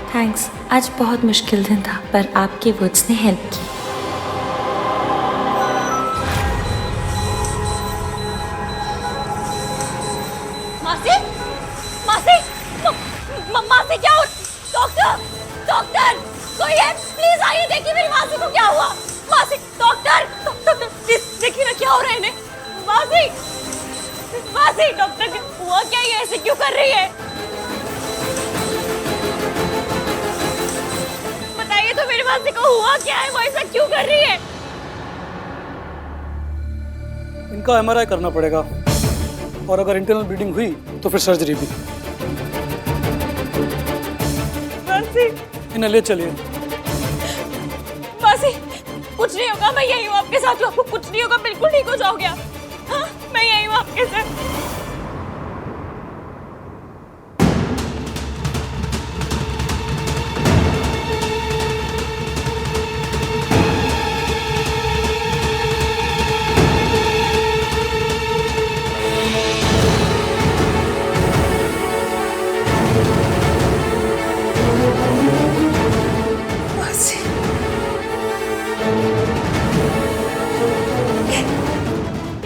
Speaker 13: थैंक्स, आज बहुत मुश्किल दिन था पर आपके वर्ड्स ने हेल्प की।
Speaker 1: मासी, मासी, मासी क्या हुआ? डॉक्टर, डॉक्टर, कोई है? प्लीज आइए, देखिए मेरी मासी को क्या हुआ। मासी, डॉक्टर, डॉक्टर, प्लीज देखिए ना क्या हो रहा है इन्हें। मासी, मासी, डॉक्टर हुआ क्या? ये ऐसे क्यों कर रही है? बताइए तो मेरी मासी को हुआ क्या है? वो ऐसा क्यों कर रही है?
Speaker 17: इनका एमआरआई करना पड़ेगा और अगर इंटरनल ब्लीडिंग हुई तो फिर सर्जरी भी।
Speaker 1: मासी,
Speaker 17: इन्हें ले चलिए।
Speaker 1: मासी, कुछ नहीं होगा, मैं यही हूँ आपके साथ। आपको कुछ नहीं होगा, बिल्कुल ठीक हो जाओगे आप। हाँ, मैं यही हूँ आपके साथ।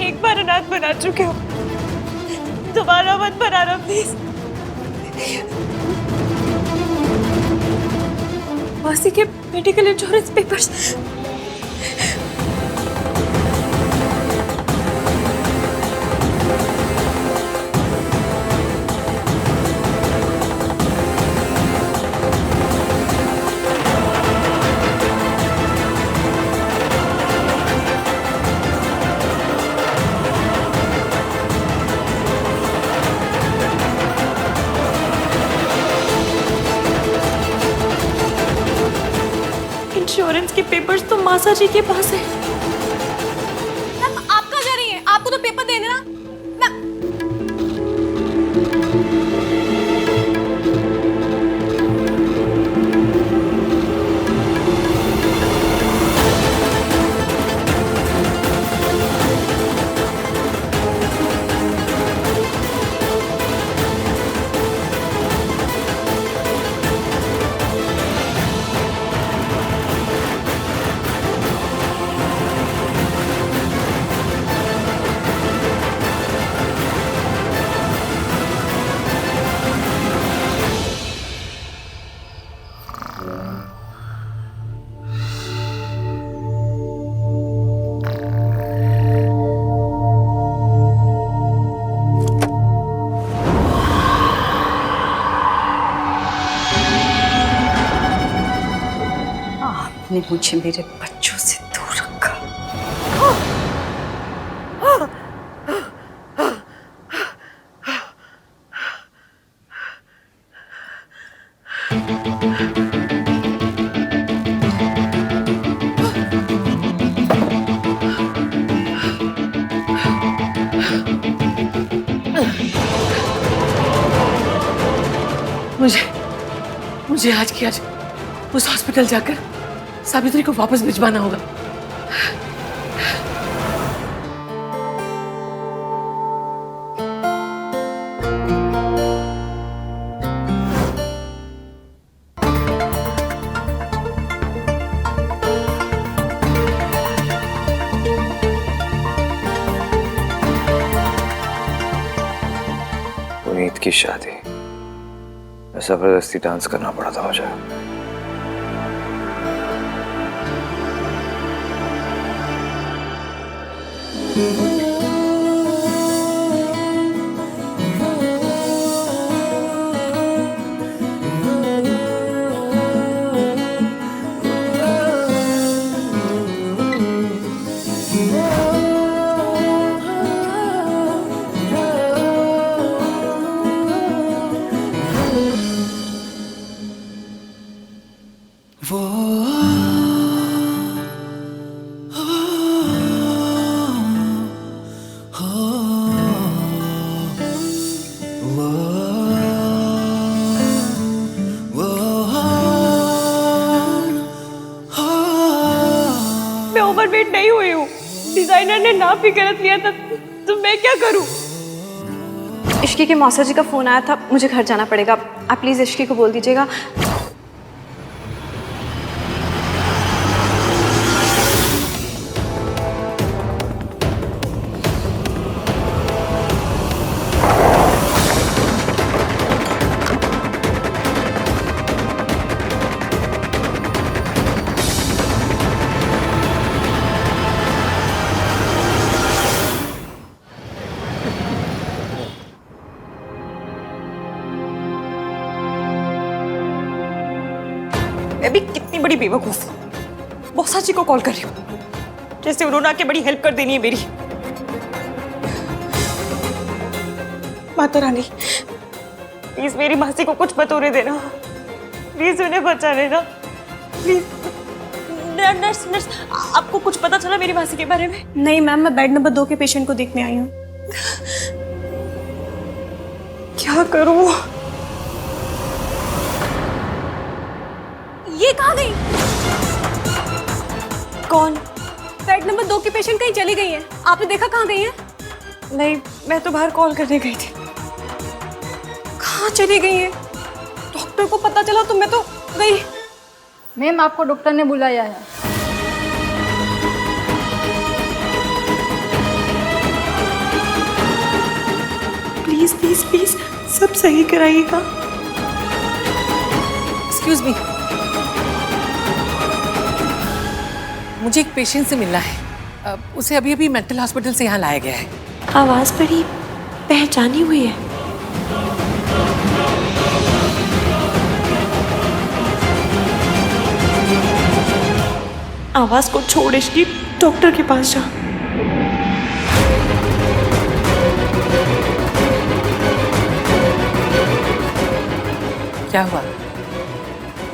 Speaker 1: एक बार अनाथ बना चुके हो, दोबारा मत बनाना प्लीज। मासी के मेडिकल इंश्योरेंस पेपर्स। इंश्योरेंस के पेपर्स तो मासा जी के पास है।
Speaker 9: आप कहाँ जा रही हैं? आपको तो पेपर देने ना।
Speaker 18: आपने मुझे मेरे बच्चों से दूर रखा।
Speaker 5: मुझे आज की आज उस हॉस्पिटल जाकर सावित्री को वापस भिजवाना होगा।
Speaker 14: की शादी, जबरदस्ती डांस करना पड़ा था मुझे।
Speaker 1: मैं ओवरवेट नहीं हुई हूँ। डिजाइनर ने नाप भी गलत लिया था, तो मैं क्या करूँ?
Speaker 6: इश्की के मौसा जी का फोन आया था, मुझे घर जाना पड़ेगा। आप प्लीज इश्की को बोल दीजिएगा।
Speaker 1: मैं भी कितनी बड़ी बेवकूफ हूँ। मौसा जी को कॉल कर रही हूँ, जैसे उन्होंने आके बड़ी हेल्प कर देनी है मेरी। माता रानी, प्लीज मेरी मासी को कुछ मत होने देना, प्लीज उन्हें बचा लेना, प्लीज। नर्स नर्स, आपको कुछ पता चला मेरी मासी के बारे में?
Speaker 6: नहीं मैम, मैं बेड नंबर 2 के पेशेंट को देखने आई हूँ।
Speaker 1: क्या करूँ?
Speaker 6: ये कहाँ गई?
Speaker 1: कौन?
Speaker 6: बेड नंबर 2 की पेशेंट कहीं चली गई है। आपने देखा कहाँ गई है?
Speaker 1: नहीं, मैं तो बाहर कॉल करने गई थी।
Speaker 6: कहाँ चली गई है? डॉक्टर को पता चला तो मैं तो गई।
Speaker 7: मैम, आपको डॉक्टर ने बुलाया है।
Speaker 1: प्लीज प्लीज प्लीज सब सही कराइएगा।
Speaker 5: एक्सक्यूज मी, मुझे एक पेशेंट से मिलना है। उसे अभी अभी मेंटल हॉस्पिटल से यहाँ लाया गया है।
Speaker 6: आवाज बड़ी पहचानी हुई है।
Speaker 1: आवाज को छोड़ इसकी डॉक्टर के पास जा।
Speaker 5: क्या हुआ?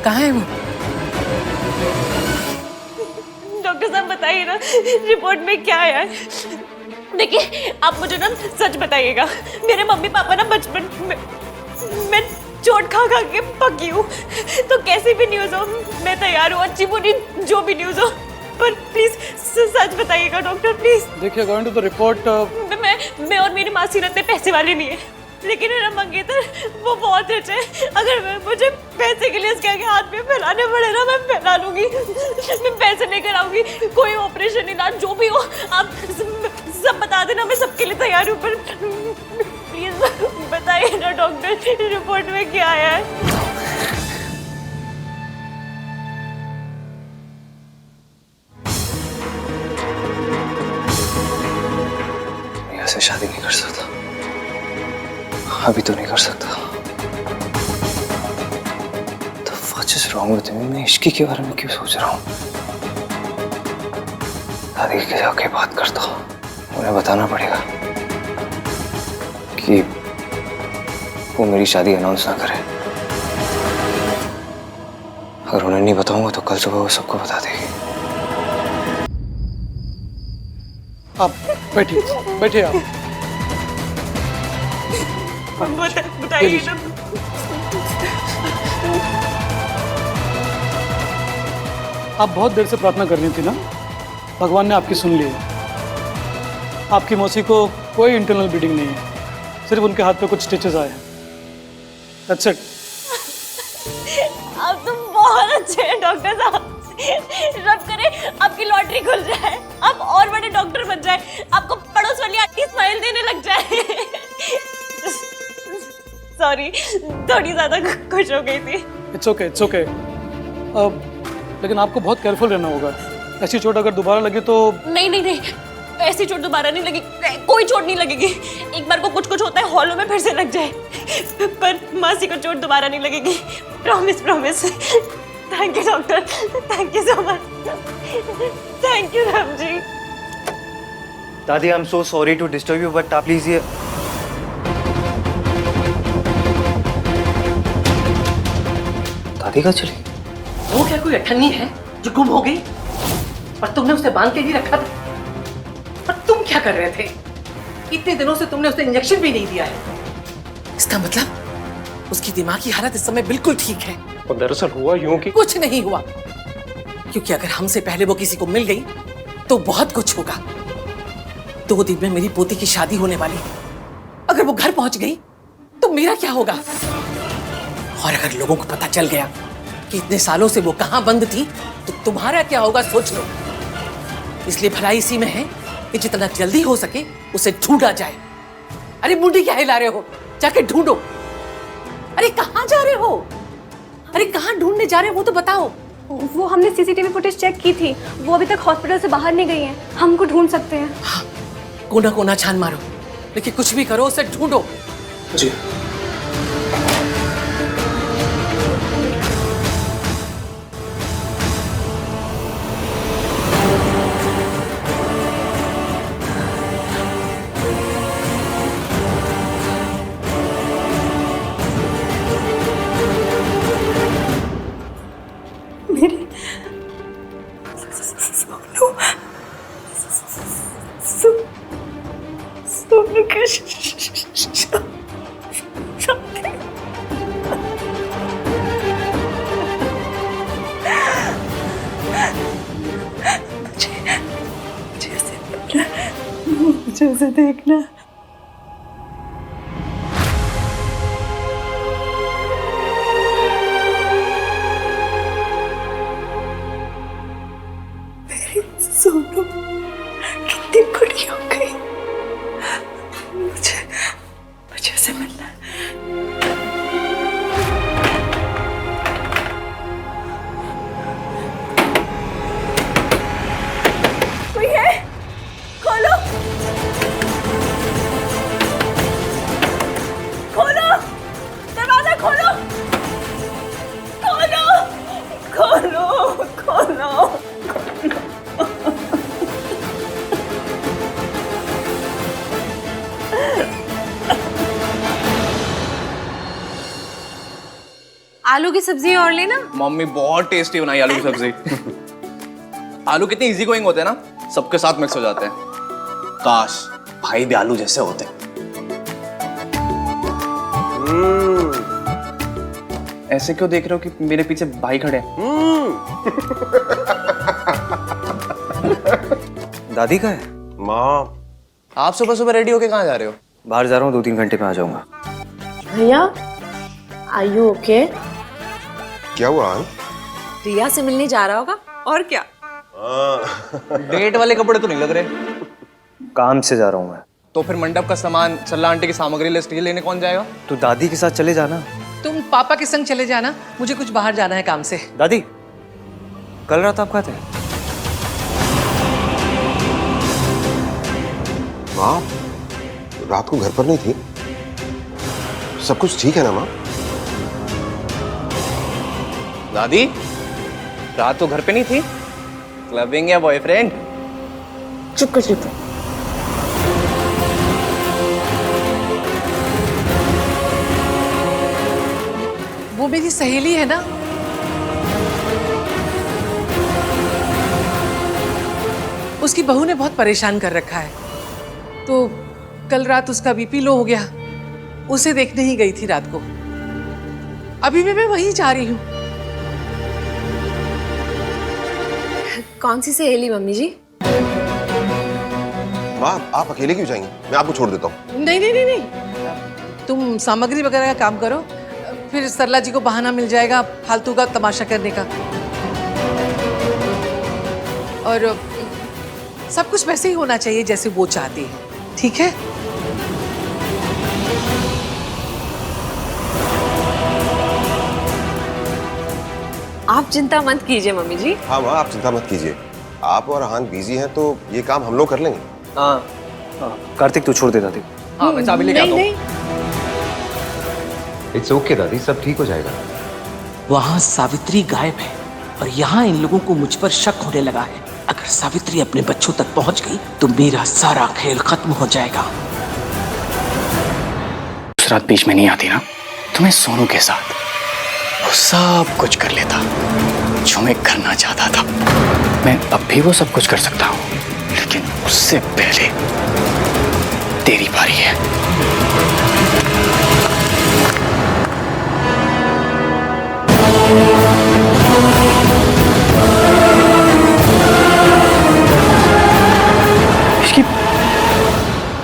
Speaker 5: कहाँ है वो?
Speaker 1: डॉक्टर साहब बताइए ना, रिपोर्ट में क्या आया है? देखिए, आप मुझे ना सच बताइएगा। मेरे मम्मी पापा ना बचपन में मैं चोट खा खा के पकी हूँ, तो कैसी भी न्यूज़ हो मैं तैयार हूँ, अच्छी बुरी जो भी न्यूज़ हो, पर प्लीज सच बताइएगा डॉक्टर, प्लीज।
Speaker 17: देखिए, अकॉर्डिंग टू द रिपोर्ट
Speaker 1: मैं और मेरी मासी रहते पैसे वाले नहीं है, लेकिन मेरा मंगेतर वो बहुत रिच है। अगर मुझे पैसे के लिए उसके आगे हाथ में फैलाने पड़े ना, मैं फैला लूंगी। मैं पैसे लेकर आऊंगी, कोई ऑपरेशन इलाज जो भी हो आप सब बता देना, मैं सबके लिए तैयार हूँ। पर प्लीज बताइए ना डॉक्टर, रिपोर्ट में क्या आया है?
Speaker 14: ऐसे शादी नहीं कर सकता, अभी तो नहीं कर सकता। तो what is wrong with me? मैं इश्की के बारे में क्यों सोच रहा हूँ? दादी के जाके बात करता हूँ, उन्हें बताना पड़ेगा कि वो मेरी शादी अनाउंस ना करे। अगर उन्हें नहीं बताऊंगा तो कल सुबह वो सबको बता देगी।
Speaker 17: आप बैठिए, बैठिए आप।
Speaker 1: बताइए ना।
Speaker 17: आप बहुत देर से प्रार्थना कर रही थी ना, भगवान ने आपकी सुन ली है। आपकी मौसी को कोई इंटरनल ब्लीडिंग नहीं है, सिर्फ उनके हाथ पे कुछ स्टिचेस आए हैं। That's it.
Speaker 1: आप तो बहुत अच्छे हैं डॉक्टर साहब। रब करे आपकी लॉटरी खुल जाए, आप और बड़े डॉक्टर बन जाए, आपको पड़ोस वाली आंटी स्माइल देने लग जाए। सॉरी, थोड़ी ज्यादा खुश हो गई थी।
Speaker 17: It's okay, it's okay. लेकिन आपको बहुत केयरफुल रहना होगा। ऐसी चोट अगर दोबारा लगे तो।
Speaker 1: नहीं नहीं नहीं, ऐसी चोट दोबारा नहीं लगेगी, कोई चोट नहीं लगेगी। एक बार को कुछ कुछ होता है, हॉलों में फिर से लग जाए, पर मासी को चोट दोबारा नहीं लगेगी, promise promise. Thank you doctor, thank you so much, thank you Ram ji.
Speaker 2: दादी, I am so sorry to disturb you, but आप लीजिए। दादी कहाँ चली?
Speaker 5: वो क्या कोई अठन्नी है जो गुम हो गई? और तुमने उसे बांध के नहीं रखा था? और तुम क्या कर रहे थे? इतने दिनों से तुमने उसे इंजेक्शन भी नहीं दिया है। इसका मतलब उसकी दिमागी हालत इस समय बिल्कुल ठीक है।
Speaker 16: और दरअसल हुआ यूं कि
Speaker 5: कुछ नहीं हुआ, क्योंकि अगर हमसे पहले वो किसी को मिल गई तो बहुत कुछ होगा। 2 दिन में मेरी पोती की शादी होने वाली, अगर वो घर पहुंच गई तो मेरा क्या होगा? और अगर लोगों को पता चल गया कि इतने सालों से वो कहां बंद थी, तो तुम्हारा क्या होगा सोच लो। इसलिए भलाई इसी में है कि जितना जल्दी हो सके उसे ढूंढा जाए। अरे मुंडी क्या हिला रहे हो? जाके ढूंढो। अरे कहां जा रहे हो? अरे कहां ढूंढने जा रहे हो वो तो बताओ।
Speaker 19: वो हमने सीसीटीवी फुटेज चेक की थी, वो अभी तक हॉस्पिटल से बाहर नहीं गई हैं। हम उनको ढूंढ सकते हैं।
Speaker 5: हाँ, कोना कोना छान मारो, लेकिन कुछ भी करो उसे ढूंढो।
Speaker 16: जी।
Speaker 3: सोनू के मुझे उसे देखना। मेरी सोनू कितनी बड़ी हो गई। मुझे उसे मिलना है। कोई है? खोलो, खोलो, दरवाजा खोलो, खोलो, खोलो, खोलो।
Speaker 7: आलू की सब्जी और लेना।
Speaker 11: मम्मी बहुत टेस्टी बनाई आलू की सब्जी। आलू कितने इजी गोइंग होते हैं ना, सबके साथ मिक्स हो जाते हैं। काश भाई भी आलू जैसे होते। ऐसे क्यों देख रहे हो कि मेरे पीछे भाई खड़े हैं?
Speaker 2: दादी का है?
Speaker 11: माँ, आप सुबह सुबह रेडी होके कहाँ जा रहे हो?
Speaker 2: बाहर जा रहा हूँ, 2-3 घंटे में आ जाऊंगा।
Speaker 9: भैया, आर यू ओके?
Speaker 10: क्या हुआ?
Speaker 7: रिया से मिलने जा रहा होगा और क्या।
Speaker 11: डेट वाले कपड़े तो नहीं लग रहे।
Speaker 2: काम से जा रहा हूँ मैं।
Speaker 11: तो फिर मंडप का सामान, सल्ला आंटी की सामग्री लिस्ट ये लेने कौन जाएगा?
Speaker 2: तो दादी के साथ चले जाना।
Speaker 5: तुम पापा के संग चले जाना, मुझे कुछ बाहर जाना है काम से।
Speaker 2: दादी, कल रात आप कहाँ थे?
Speaker 10: माँ, रात को घर पर नहीं थी? सब कुछ ठीक है ना माँ?
Speaker 11: दादी, रात तो घर पे नहीं थी? क्लबिंग या बॉयफ्रेंड?
Speaker 9: चुप कर, चुप कर।
Speaker 5: वो मेरी सहेली है ना। उसकी बहू ने बहुत परेशान कर रखा है, तो कल रात उसका बीपी लो हो गया, उसे देखने ही गई थी रात को। अभी भी मैं वहीं जा रही हूँ।
Speaker 9: कौन सी सहेली मम्मी जी?
Speaker 10: माँ, आप अकेले क्यों जाएंगे? मैं आपको छोड़ देता हूँ।
Speaker 5: नहीं नहीं नहीं नहीं, तुम सामग्री वगैरह का काम करो, फिर सरला जी को बहाना मिल जाएगा फालतू का तमाशा करने का। और सब कुछ वैसे ही होना चाहिए जैसे वो चाहती है, ठीक है?
Speaker 7: आप चिंता मत कीजिए मम्मी जी।
Speaker 10: हाँ माँ, आप चिंता मत कीजिए। आप और अहान बिजी हैं तो ये काम हम लोग कर लेंगे।
Speaker 11: हाँ कार्तिक तू छोड़ दे दादी। हाँ मैं चाबी लेके आता हूँ।
Speaker 10: इट्स ओके दादी, सब ठीक हो जाएगा।
Speaker 20: वहां सावित्री गायब है और यहाँ इन लोगों को मुझ पर शक होने लगा है। अगर सावित्री अपने बच्चों तक पहुंच गई तो मेरा सारा खेल खत्म हो जाएगा।
Speaker 11: उस रात बीच में नहीं आती ना तो मैं सोनू के साथ वो सब कुछ कर लेता जो मैं करना चाहता था। मैं अब भी वो सब कुछ कर सकता हूँ, लेकिन उससे पहले तेरी बारी है।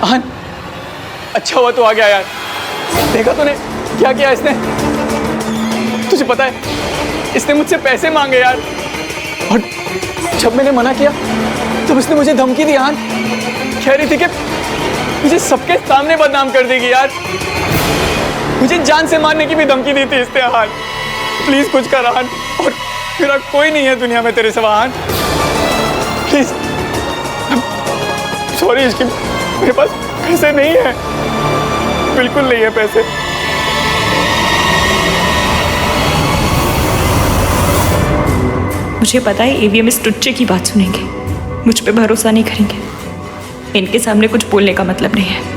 Speaker 16: आन, अच्छा हुआ तू आ गया यार। देखा तूने क्या किया इसने? तुझे पता है इसने मुझसे पैसे मांगे यार, और जब मैंने मना किया तब उसने मुझे धमकी दी। आन कह रही थी कि मुझे सबके सामने बदनाम कर देगी यार। मुझे जान से मारने की भी धमकी दी थी इसने। आन प्लीज कुछ कर आन, और मेरा कोई नहीं है दुनिया में तेरे सिवा। आन प्लीज। सॉरी इसकी, मेरे पास पैसे नहीं है, बिल्कुल नहीं है पैसे।
Speaker 1: मुझे पता है ईवीएम इस टुच्चे की बात सुनेंगे, मुझ पे भरोसा नहीं करेंगे। इनके सामने कुछ बोलने का मतलब नहीं है।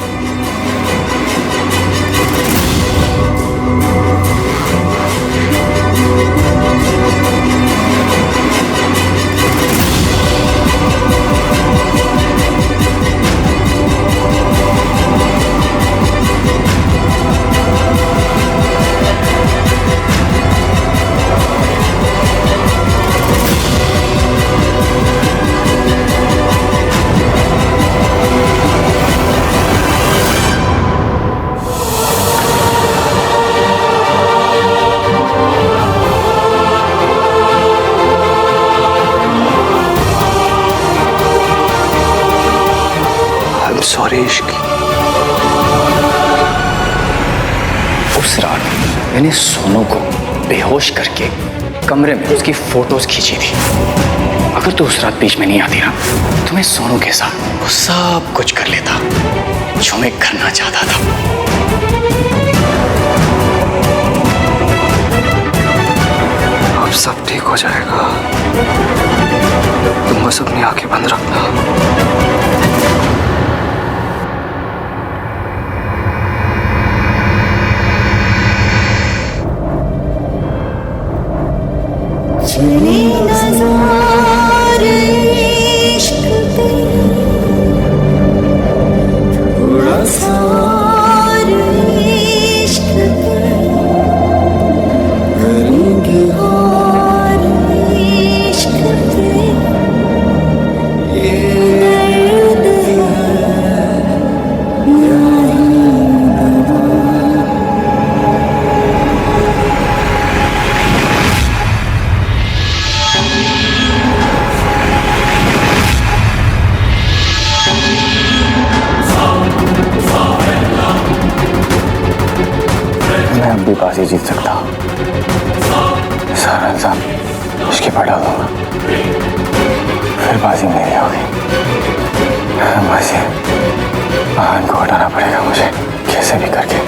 Speaker 11: सॉरी इश्क। उस रात मैंने सोनू को बेहोश करके कमरे में उसकी फोटोज खींची थी। अगर तू उस रात बीच में नहीं आती ना तो मैं सोनू के साथ वो सब कुछ कर लेता जो मैं करना चाहता था। अब सब ठीक हो जाएगा, तुम बस अपनी आंखें बंद रखना। बाजी जीत सकता हूँ, सारा इल्जाम उसके पर डाल दूंगा, फिर बाजी मेरी होगी। बाजी आहान को हटाना पड़ेगा मुझे कैसे भी करके।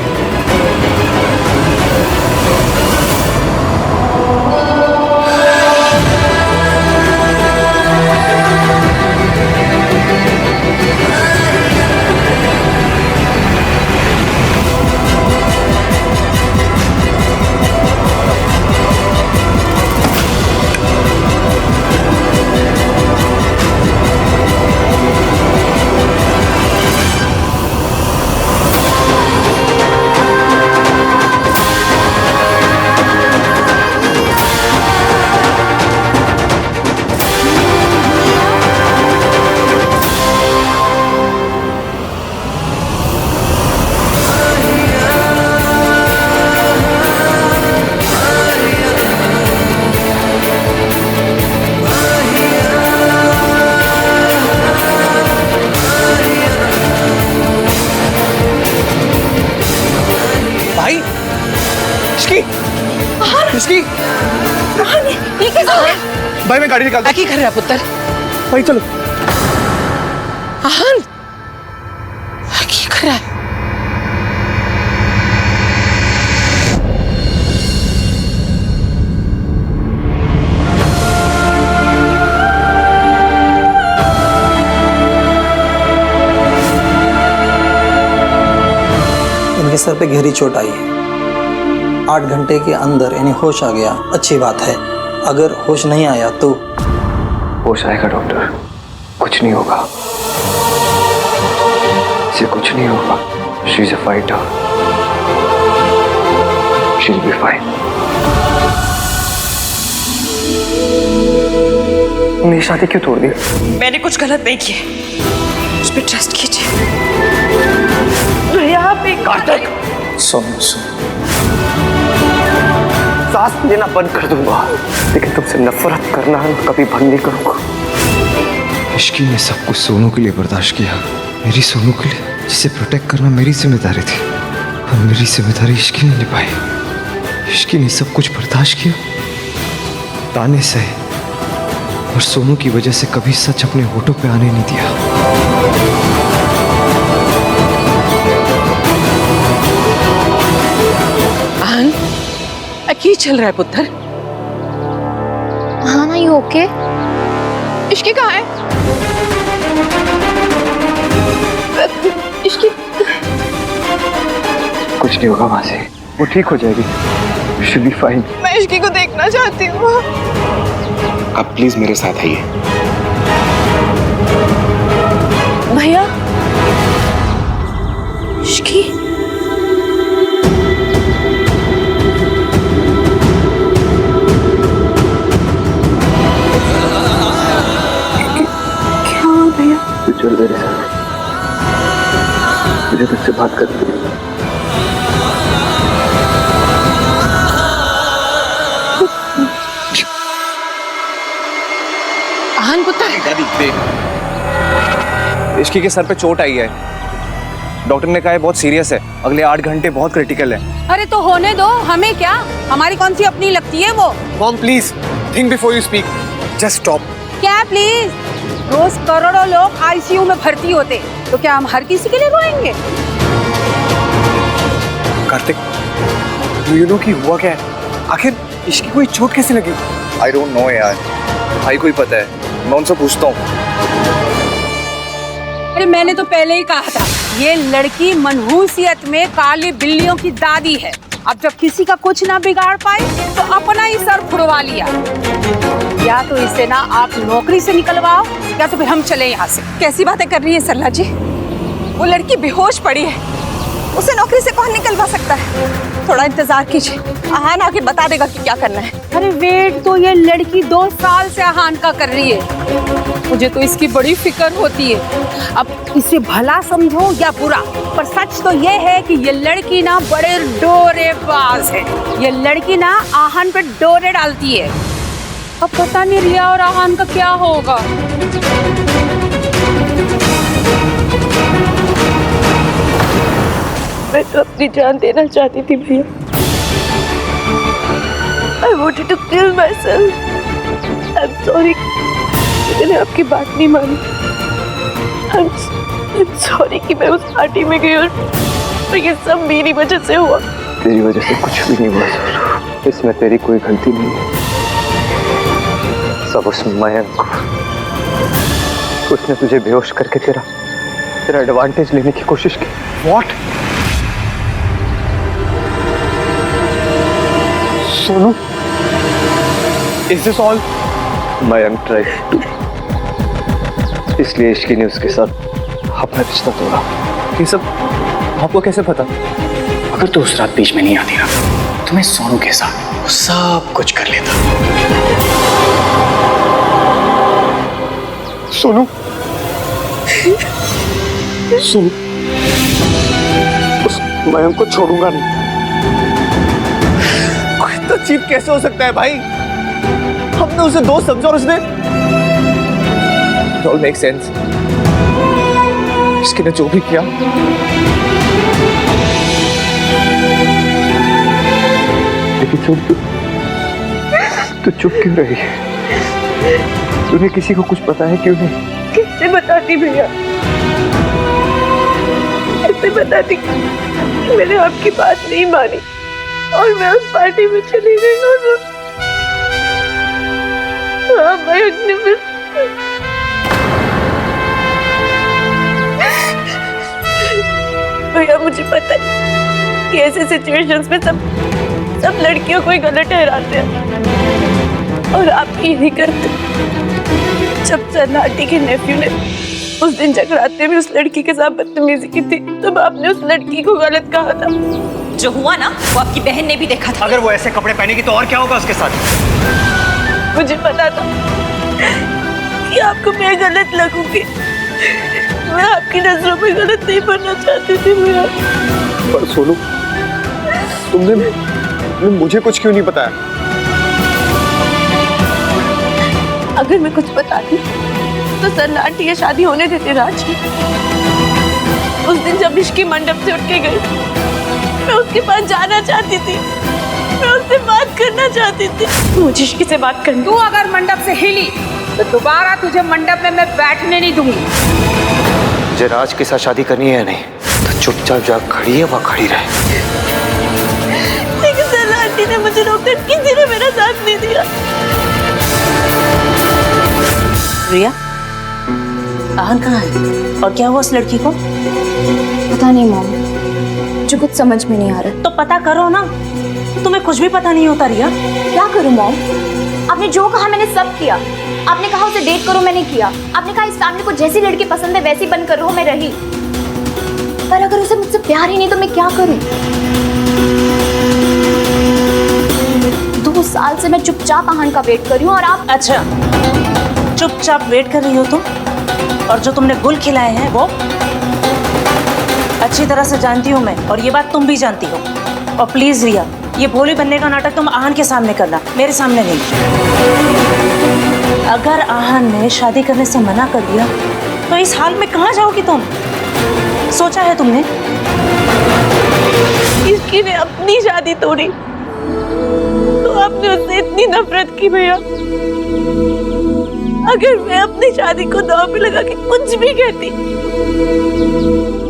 Speaker 11: इसकी भाई मैं गाड़ी निकाल।
Speaker 5: क्या कर रहा है पुत्र?
Speaker 11: भाई चलो।
Speaker 5: आहान क्या कर रहा है?
Speaker 21: इनके सर पे गहरी चोट आई है। 8 घंटे के अंदर इन्हें होश आ गया, अच्छी बात है। अगर होश नहीं आया तो
Speaker 4: होश आएगा डॉक्टर, कुछ नहीं होगा, इसे कुछ नहीं होगा। She is a fighter, she will be fine. मेरी शादी क्यों तोड़ दी?
Speaker 1: मैंने कुछ गलत नहीं किया, उस पर ट्रस्ट कीजिए। यहाँ पे
Speaker 4: कार्तिक सुन सुन, सांस लेना बंद कर दूंगा, लेकिन तुमसे नफरत करना कभी बंद नहीं करूंगा।
Speaker 2: इश्की ने सब कुछ सोनू के लिए बर्दाश्त किया, मेरी सोनू के लिए, जिसे प्रोटेक्ट करना मेरी जिम्मेदारी थी, और मेरी जिम्मेदारी इश्की ने निभाई। इश्की ने सब कुछ बर्दाश्त किया, ताने सहे, और सोनू की वजह से कभी सच अपने होठों पे आने नहीं दिया।
Speaker 5: आहान क्या चल रहा है पुत्र?
Speaker 13: हाँ ना, यू ओके?
Speaker 9: इश्की कहाँ है? इश्की
Speaker 4: कुछ नहीं होगा मासी, वो ठीक हो जाएगी, शी विल बी फाइन।
Speaker 9: मैं इश्की को देखना चाहती हूँ।
Speaker 10: आप प्लीज मेरे साथ आइए।
Speaker 1: भैया, इश्की क्या हुआ भैया?
Speaker 4: तू चल मेरे साथ, मुझे तुझसे बात करनी है।
Speaker 5: आहान पुत्र,
Speaker 11: दादी देख, इश्की के सर पे चोट आई है, डॉक्टर ने कहा है बहुत सीरियस है, अगले 8 घंटे बहुत क्रिटिकल है।
Speaker 7: अरे तो होने दो, हमें क्या, हमारी कौन सी अपनी लगती है वो?
Speaker 11: Mom please think before you speak, just stop.
Speaker 7: क्या प्लीज? रोज करोड़ों लोग आईसीयू में भर्ती होते, तो क्या हम हर किसी के लिए रोएंगे?
Speaker 11: कार्तिक, यू नो कि हुआ क्या है? आखिर इश्की को चोट कैसे लगी? आई डोंट नो यार, भाई को ही पता है, मैं उनसे पूछता हूँ।
Speaker 7: अरे मैंने तो पहले ही कहा था, ये लड़की मनहूसियत में काली बिल्लियों की दादी है। अब जब किसी का कुछ ना बिगाड़ पाए तो अपना ही सर फुड़वा लिया। या तो इसे ना आप नौकरी से निकलवाओ, या तो फिर हम चले यहाँ से।
Speaker 1: कैसी बातें कर रही है सरला जी? वो लड़की बेहोश पड़ी है, उसे नौकरी से कौन निकलवा सकता है? थोड़ा इंतजार कीजिए, आहान आके बता देगा कि क्या करना है।
Speaker 7: अरे वेट तो ये लड़की 2 साल से आहान का कर रही है, मुझे तो इसकी बड़ी फिक्र होती है। अब इसे भला समझो या बुरा, पर सच तो ये है कि ये लड़की ना बड़े डोरेबाज है। ये लड़की ना आहान पे डोरे डालती है। अब पता नहीं रिया और आहान का क्या होगा।
Speaker 1: मैं तो अपनी जान देना चाहती थी भैया। I wanted to kill myself. I'm sorry, मैंने आपकी बात नहीं मानी। I'm sorry कि मैं उस पार्टी में गई और ये सब मेरी वजह से हुआ।
Speaker 4: तेरी वजह से कुछ भी नहीं हुआ सर, इसमें तेरी कोई गलती नहीं है। सब उस मयंक को, उसने तुझे बेहोश करके तेरा एडवांटेज लेने की कोशिश की।
Speaker 11: What?
Speaker 4: Sonu,
Speaker 11: Is this all?
Speaker 4: Mayank tried to, इसलिए इश्की ने उसके साथ अपना रिश्ता तोड़ा।
Speaker 11: ये सब आपको कैसे पता? अगर तू उस रात बीच में नहीं आती ना, तो मैं सोनू के साथ सब कुछ कर लेता।
Speaker 4: सोनू,
Speaker 11: सोनू, उस मयंक को छोड़ूंगा नहीं। इतना चीप कैसे हो सकता है भाई? हमने उसे दोस्त समझा और उसने It all makes sense. इसके ने जो भी किया,
Speaker 4: लेकिन
Speaker 12: तो चुप क्यों रही है? तूने किसी को कुछ पता है क्यों नहीं?
Speaker 9: कैसे बताती भैया, कैसे बताती कि मैंने आपकी बात नहीं मानी और मैं उस पार्टी में चली गई और हाँ, मयंक ने भैया मुझे पता है कि ऐसे सिचुएशंस में सब लड़कियों को ही गलत ठहराते हैं और आप ही नहीं करते। जब सन्नाटी के नेफ्यू ने उस दिन जगराते में उस लड़की के साथ बदतमीजी की थी तब आपने उस लड़की को गलत कहा था।
Speaker 1: जो हुआ ना वो आपकी बहन ने भी देखा था।
Speaker 2: अगर वो ऐसे कपड़े पहनेगी तो और क्या होगा उसके साथ?
Speaker 9: मुझे पता था कि आपको मैं गलत लगूंगी, मैं आपकी नजरों में गलत नहीं बनना चाहती थी भैया।
Speaker 12: पर सोनू, तुमने मुझे कुछ क्यों नहीं बताया?
Speaker 9: अगर मैं कुछ बताती तो सन्नाटी ये शादी होने देते राज। उस दिन जब इश्की मंडप से उठ के गई मैं उसके पास जाना चाहती थी, मैं उससे बात करना चाहती थी। मुझे इश्की से बात करनी।
Speaker 7: तू अगर मंडप से हिली तो दोबारा तुझे मंडप में मैं बैठने नहीं दूंगी।
Speaker 2: मुझे राज के साथ शादी करनी है या नहीं तो चुपचाप जा खड़ी है वहाँ खड़ी रहे।
Speaker 9: लेकिन सन्नाटी ने मुझे रोककर किसी ने मेरा साथ नहीं दिया।
Speaker 8: रिया, आहन कहाँ है और क्या हुआ उस लड़की को?
Speaker 19: पता नहीं मॉम, मुझे कुछ समझ में नहीं आ रहा।
Speaker 8: तो पता करो ना, तुम्हें कुछ भी पता नहीं होता रिया।
Speaker 19: क्या करूं मॉम? आपने जो कहा मैंने सब किया। आपने कहा उसे डेट करो, मैंने किया। आपने कहा इस फैमिली को जैसी लड़की पसंद है वैसी बनकर रहो, मैं रही। पर अगर उसे मुझसे प्यार ही नहीं तो मैं क्या करूं? 2 साल से मैं चुपचाप आहन का वेट कर रही हूँ और आप।
Speaker 8: अच्छा, चुपचाप वेट कर रही हो तुम? और जो तुमने गुल खिलाए हैं वो अच्छी तरह से जानती हूँ मैं, और ये बात तुम भी जानती हो। और प्लीज रिया, ये भोली बनने का नाटक तुम आहन के सामने करना, मेरे सामने नहीं। अगर आहन ने शादी करने से मना कर दिया तो इस हाल में कहाँ जाओगी तुम? सोचा है तुमने?
Speaker 9: इसकी ने अपनी शादी तोड़ी तो आपने उससे इतनी नफरत की भैया। अगर मैं अपनी शादी को दांव पे लगा के कुछ भी कहती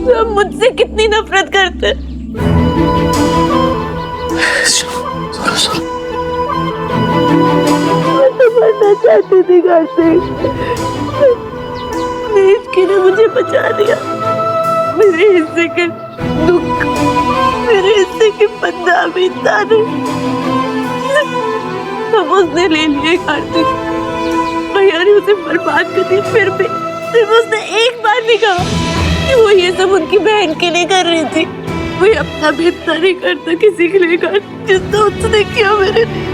Speaker 9: तो आप मुझसे कितनी नफरत करते। मैं तो मरना चाहती थी घर से, इसकी ने मुझे बचा लिया। मेरे हिस्से के दुख, मेरे हिस्से के बदनामी ताने सब उसने ले लिए। कार्तिक भैया ने उसे बर्बाद कर दिया। फिर भी सिर्फ उसने एक बार भी कहा कि वो ये सब उनकी बहन के लिए कर रही थी। वो अपना बेहतर नहीं करता किसी के लिए कर, जितना उसने किया मेरे लिए।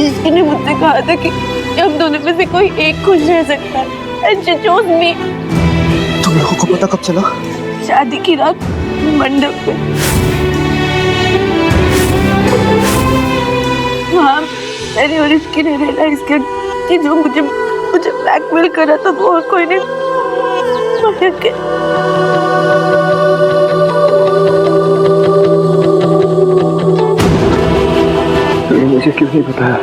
Speaker 9: इसने मुझसे कहा था कि हम दोनों में से कोई एक खुश रह सकता है। And she chose me.
Speaker 2: तुम लोगों को पता कब चला?
Speaker 9: शादी की रात मंडप में। हाँ, मैंने और इसकी ने रियलाइज किया कि जो मुझे ब्लैकमेल करा था वो कोई नहीं, मयंक है।
Speaker 12: तूने मुझे क्यों नहीं बताया?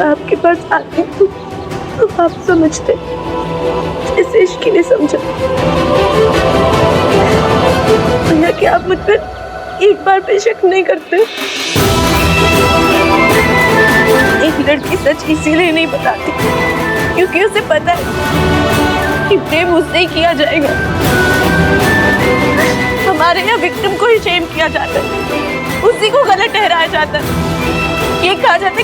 Speaker 9: आपके पास आती थी तो आप समझते जैसे इश्की ने समझा। भैया कि आप मुझ पर एक बार भी शक नहीं करते? एक लड़की सच इसीलिए नहीं बताती क्योंकि उसे पता है कि प्रेम उससे ही किया जाएगा। हमारे यहाँ विक्टिम को ही शेम किया जाता है, उसी को गलत ठहराया जाता है। ये कहा जाता है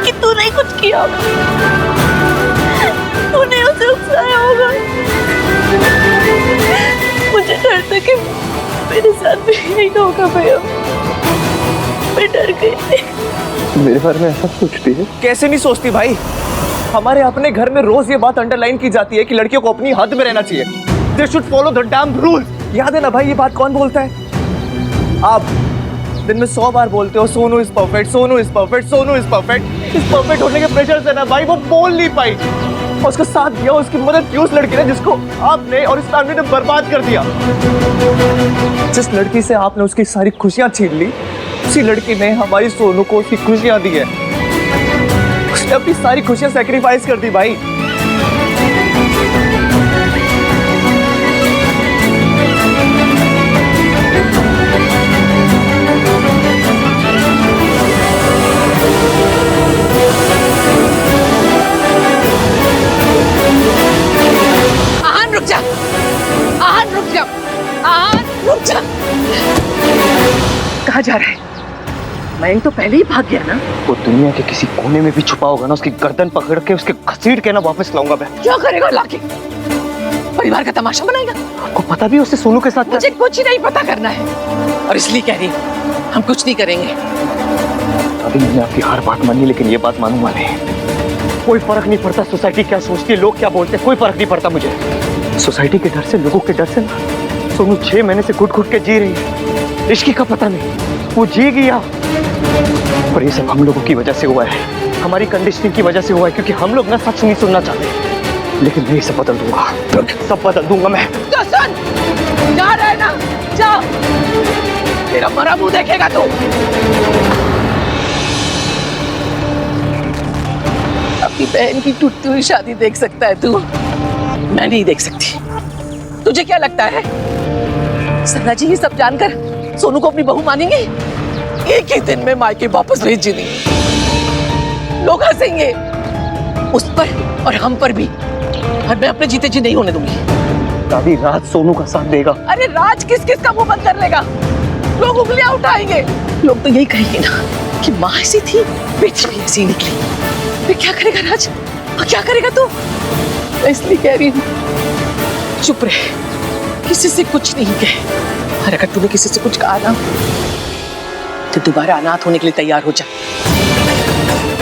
Speaker 9: कि तूने कुछ किया होगा, तूने उसे उकसाया होगा। मुझे डर था कि मेरे साथ भी यही होगा भैया। मैं डर गई।
Speaker 12: मेरे बारे में ऐसा सोचती है?
Speaker 11: कैसे नहीं सोचती भाई? हमारे अपने घर में रोज ये बात अंडरलाइन की जाती है कि लड़कियों को अपनी हद में रहना चाहिए। They should follow the damn rules. याद है ना भाई, ये बात कौन बोलता है? आप दिन में 100 बार बोलते हो Sonu is perfect, Sonu is perfect, Sonu is perfect. इस परफेक्ट होने के प्रेशर से ना भाई वो बोल नहीं पाई। और उसका साथ दिया, उसकी मदद की उस लड़की ने जिसको आपने और इस फैमिली ने बर्बाद कर दिया। जिस लड़की से आपने उसकी सारी खुशियां छीन ली, उसी लड़की ने हमारी सोनू को उसकी खुशियां दी है। उसने अपनी सारी खुशियां सैक्रिफाइस कर दी भाई।
Speaker 5: आहान रुक जा, आहान रुक जा, आहान रुक जा। कहाँ जा रहा है? मयंक तो पहले ही भाग गया ना।
Speaker 2: वो दुनिया के किसी कोने में भी छुपा होगा ना, उसकी गर्दन पकड़ के उसके घसीट के ना वापस लाऊंगा मैं।
Speaker 5: क्या करेगा लाके? परिवार का तमाशा बनाएगा?
Speaker 2: आपको पता भी उससे सोनू के साथ?
Speaker 5: मुझे कुछ नहीं पता करना है, और इसलिए कह रही हूँ हम कुछ नहीं करेंगे।
Speaker 2: अभी मैंने आपकी हर बात मानी, लेकिन ये बात मानूंगा नहीं। कोई फर्क नहीं पड़ता सोसाइटी क्या सोचती है, लोग क्या बोलते हैं, कोई फर्क नहीं पड़ता मुझे। सोसाइटी के डर से, लोगों के डर से ना सोनू 6 महीने से घुट घुट के जी रही है। इश्की का पता नहीं, वो जी गया। और ये सब हम लोगों की वजह से हुआ है, हमारी कंडीशनिंग की वजह से हुआ है, क्योंकि हम लोग ना सच नहीं सुनना चाहते। लेकिन मैं सब बदल दूंगा, सब बदल दूंगा मैं।
Speaker 5: तो सुन, जा रहा है ना, जा, तेरा मरा मुंह देखेगा तू। अपनी बहन की टूटती हुई शादी देख सकता है तू, मैं नहीं देख सकती। तुझे क्या लगता है सरला जी ये सब जानकर सोनू को अपनी बहू मानेंगे? एक ही दिन में मायके वापस भेज देंगे। लोग हंसेंगे उस पर और हम पर भी, और मैं अपने जीते जी नहीं होने दूंगी।
Speaker 2: दादी, राज सोनू का साथ देगा।
Speaker 5: अरे राज किस किस का मुंह बंद कर लेगा? लोग उंगलियां उठाएंगे। लोग तो यही कहेंगे ना कि माँ ऐसी थी, बेटी भी ऐसी निकली। फिर क्या करेगा राज, और क्या करेगा तू? मैं इसलिए कह रही हूँ चुप रहे, किसी से कुछ नहीं कहे। और अगर तूने किसी से कुछ कहा ना तो दोबारा अनाथ होने के लिए तैयार हो जा।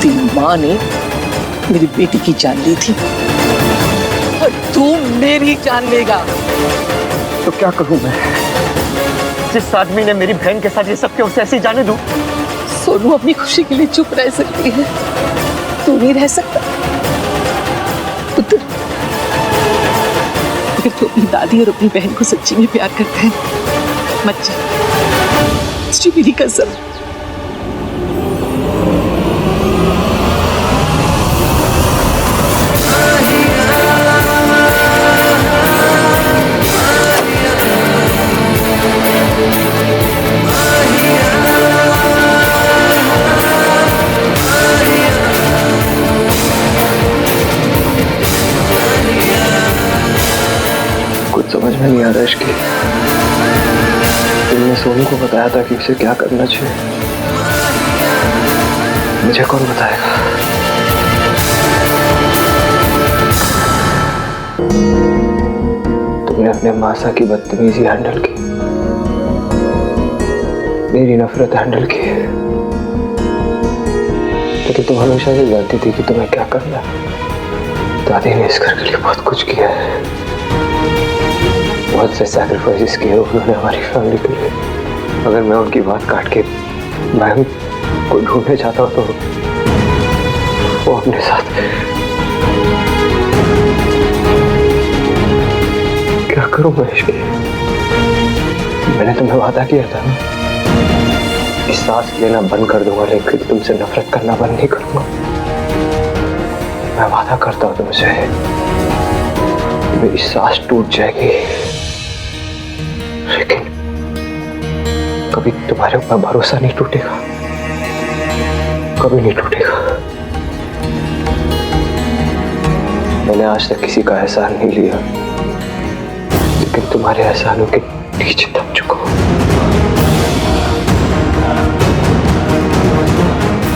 Speaker 5: तेरी माँ ने मेरी बेटी की जान ली थी, और तू मेरी जान लेगा।
Speaker 2: तो क्या करूं मैं? जिस आदमी ने मेरी बहन के साथ ये सब किया, उसे ऐसे ही जाने दूं?
Speaker 5: सोनू अपनी खुशी के लिए चुप रह सकती है, तू नहीं रह सकता। पुत्र, अगर तू अपनी दादी और अपनी बहन को सच्ची में प्यार करता है मत जा, तुझे मेरी कसम।
Speaker 2: कुछ समझ में नहीं आ रहा इश्की। तुमने सोनू को बताया था कि उसे क्या करना चाहिए, मुझे कौन बताएगा? तुमने अपने मासा की बदतमीजी हैंडल की, मेरी नफरत हैंडल की, लेकिन तुम हमेशा से जानती थी कि तुम्हें क्या करना है। दादी ने इस घर के लिए बहुत कुछ किया है, बहुत से सैक्रिफाइसेस किए उन्होंने हमारी फैमिली के लिए। अगर मैं उनकी बात काट के मैं को ढूंढने चाहता हूँ तो वो अपने साथ क्या करूँ मैं इसके? मैंने तुम्हें वादा किया था ना कि सांस लेना बंद कर दूंगा, लेकिन तुमसे नफरत करना बंद नहीं करूंगा। मैं वादा करता हूँ तुमसे, मेरी सांस टूट जाएगी, लेकिन कभी तुम्हारे ऊपर भरोसा नहीं टूटेगा, कभी नहीं टूटेगा। मैंने आज तक किसी का एहसान नहीं लिया, लेकिन तुम्हारे एहसानों के नीचे दब चुका हूं।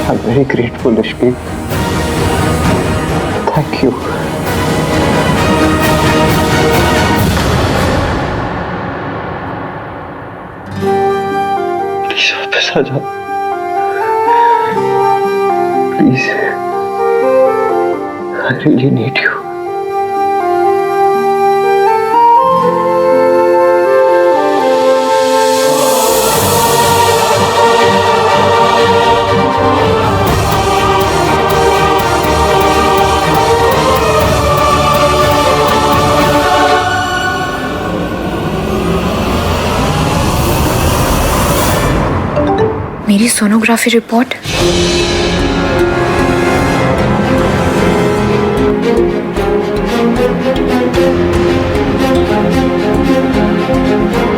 Speaker 2: I'm very grateful, Ishki. Thank you. Please वापस आ जाओ, please. I really need you.
Speaker 13: मेरी सोनोग्राफी रिपोर्ट।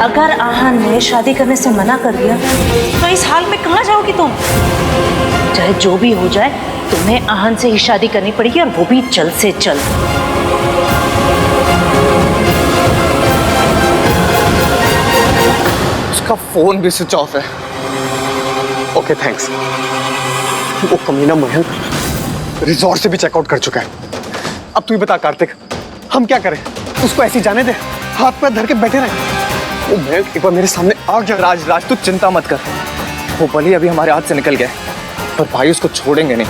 Speaker 8: अगर आहान ने शादी करने से मना कर दिया तो इस हाल में कहाँ जाओगी तुम? चाहे जो भी हो जाए, तुम्हें आहान से ही शादी करनी पड़ेगी, और वो भी जल्द से जल्द।
Speaker 2: उसका फोन भी स्विच ऑफ है। Okay thanks. वो कमीना मयंक रिजॉर्ट से भी चेकआउट कर चुका है। अब तू ही बता कार्तिक, हम क्या करें? उसको ऐसी जाने दे, हाथ पैर धर के बैठे रहे? वो मयंक एक बार मेरे सामने आ गया।
Speaker 11: राज तू चिंता मत कर, वो भले अभी हमारे हाथ से निकल गया, पर भाई उसको छोड़ेंगे नहीं।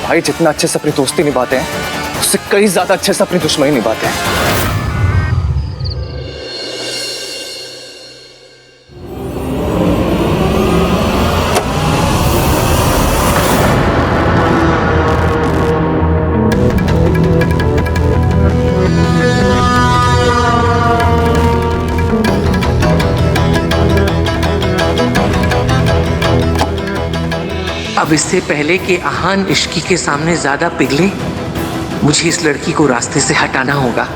Speaker 11: भाई जितना अच्छे से अपनी दोस्ती निभाते हैं, उससे कई ज्यादा अच्छे से अपनी दुश्मनी निभाते हैं।
Speaker 20: अब इससे पहले कि आहान इश्की के सामने ज्यादा पिघले, मुझे इस लड़की को रास्ते से हटाना होगा।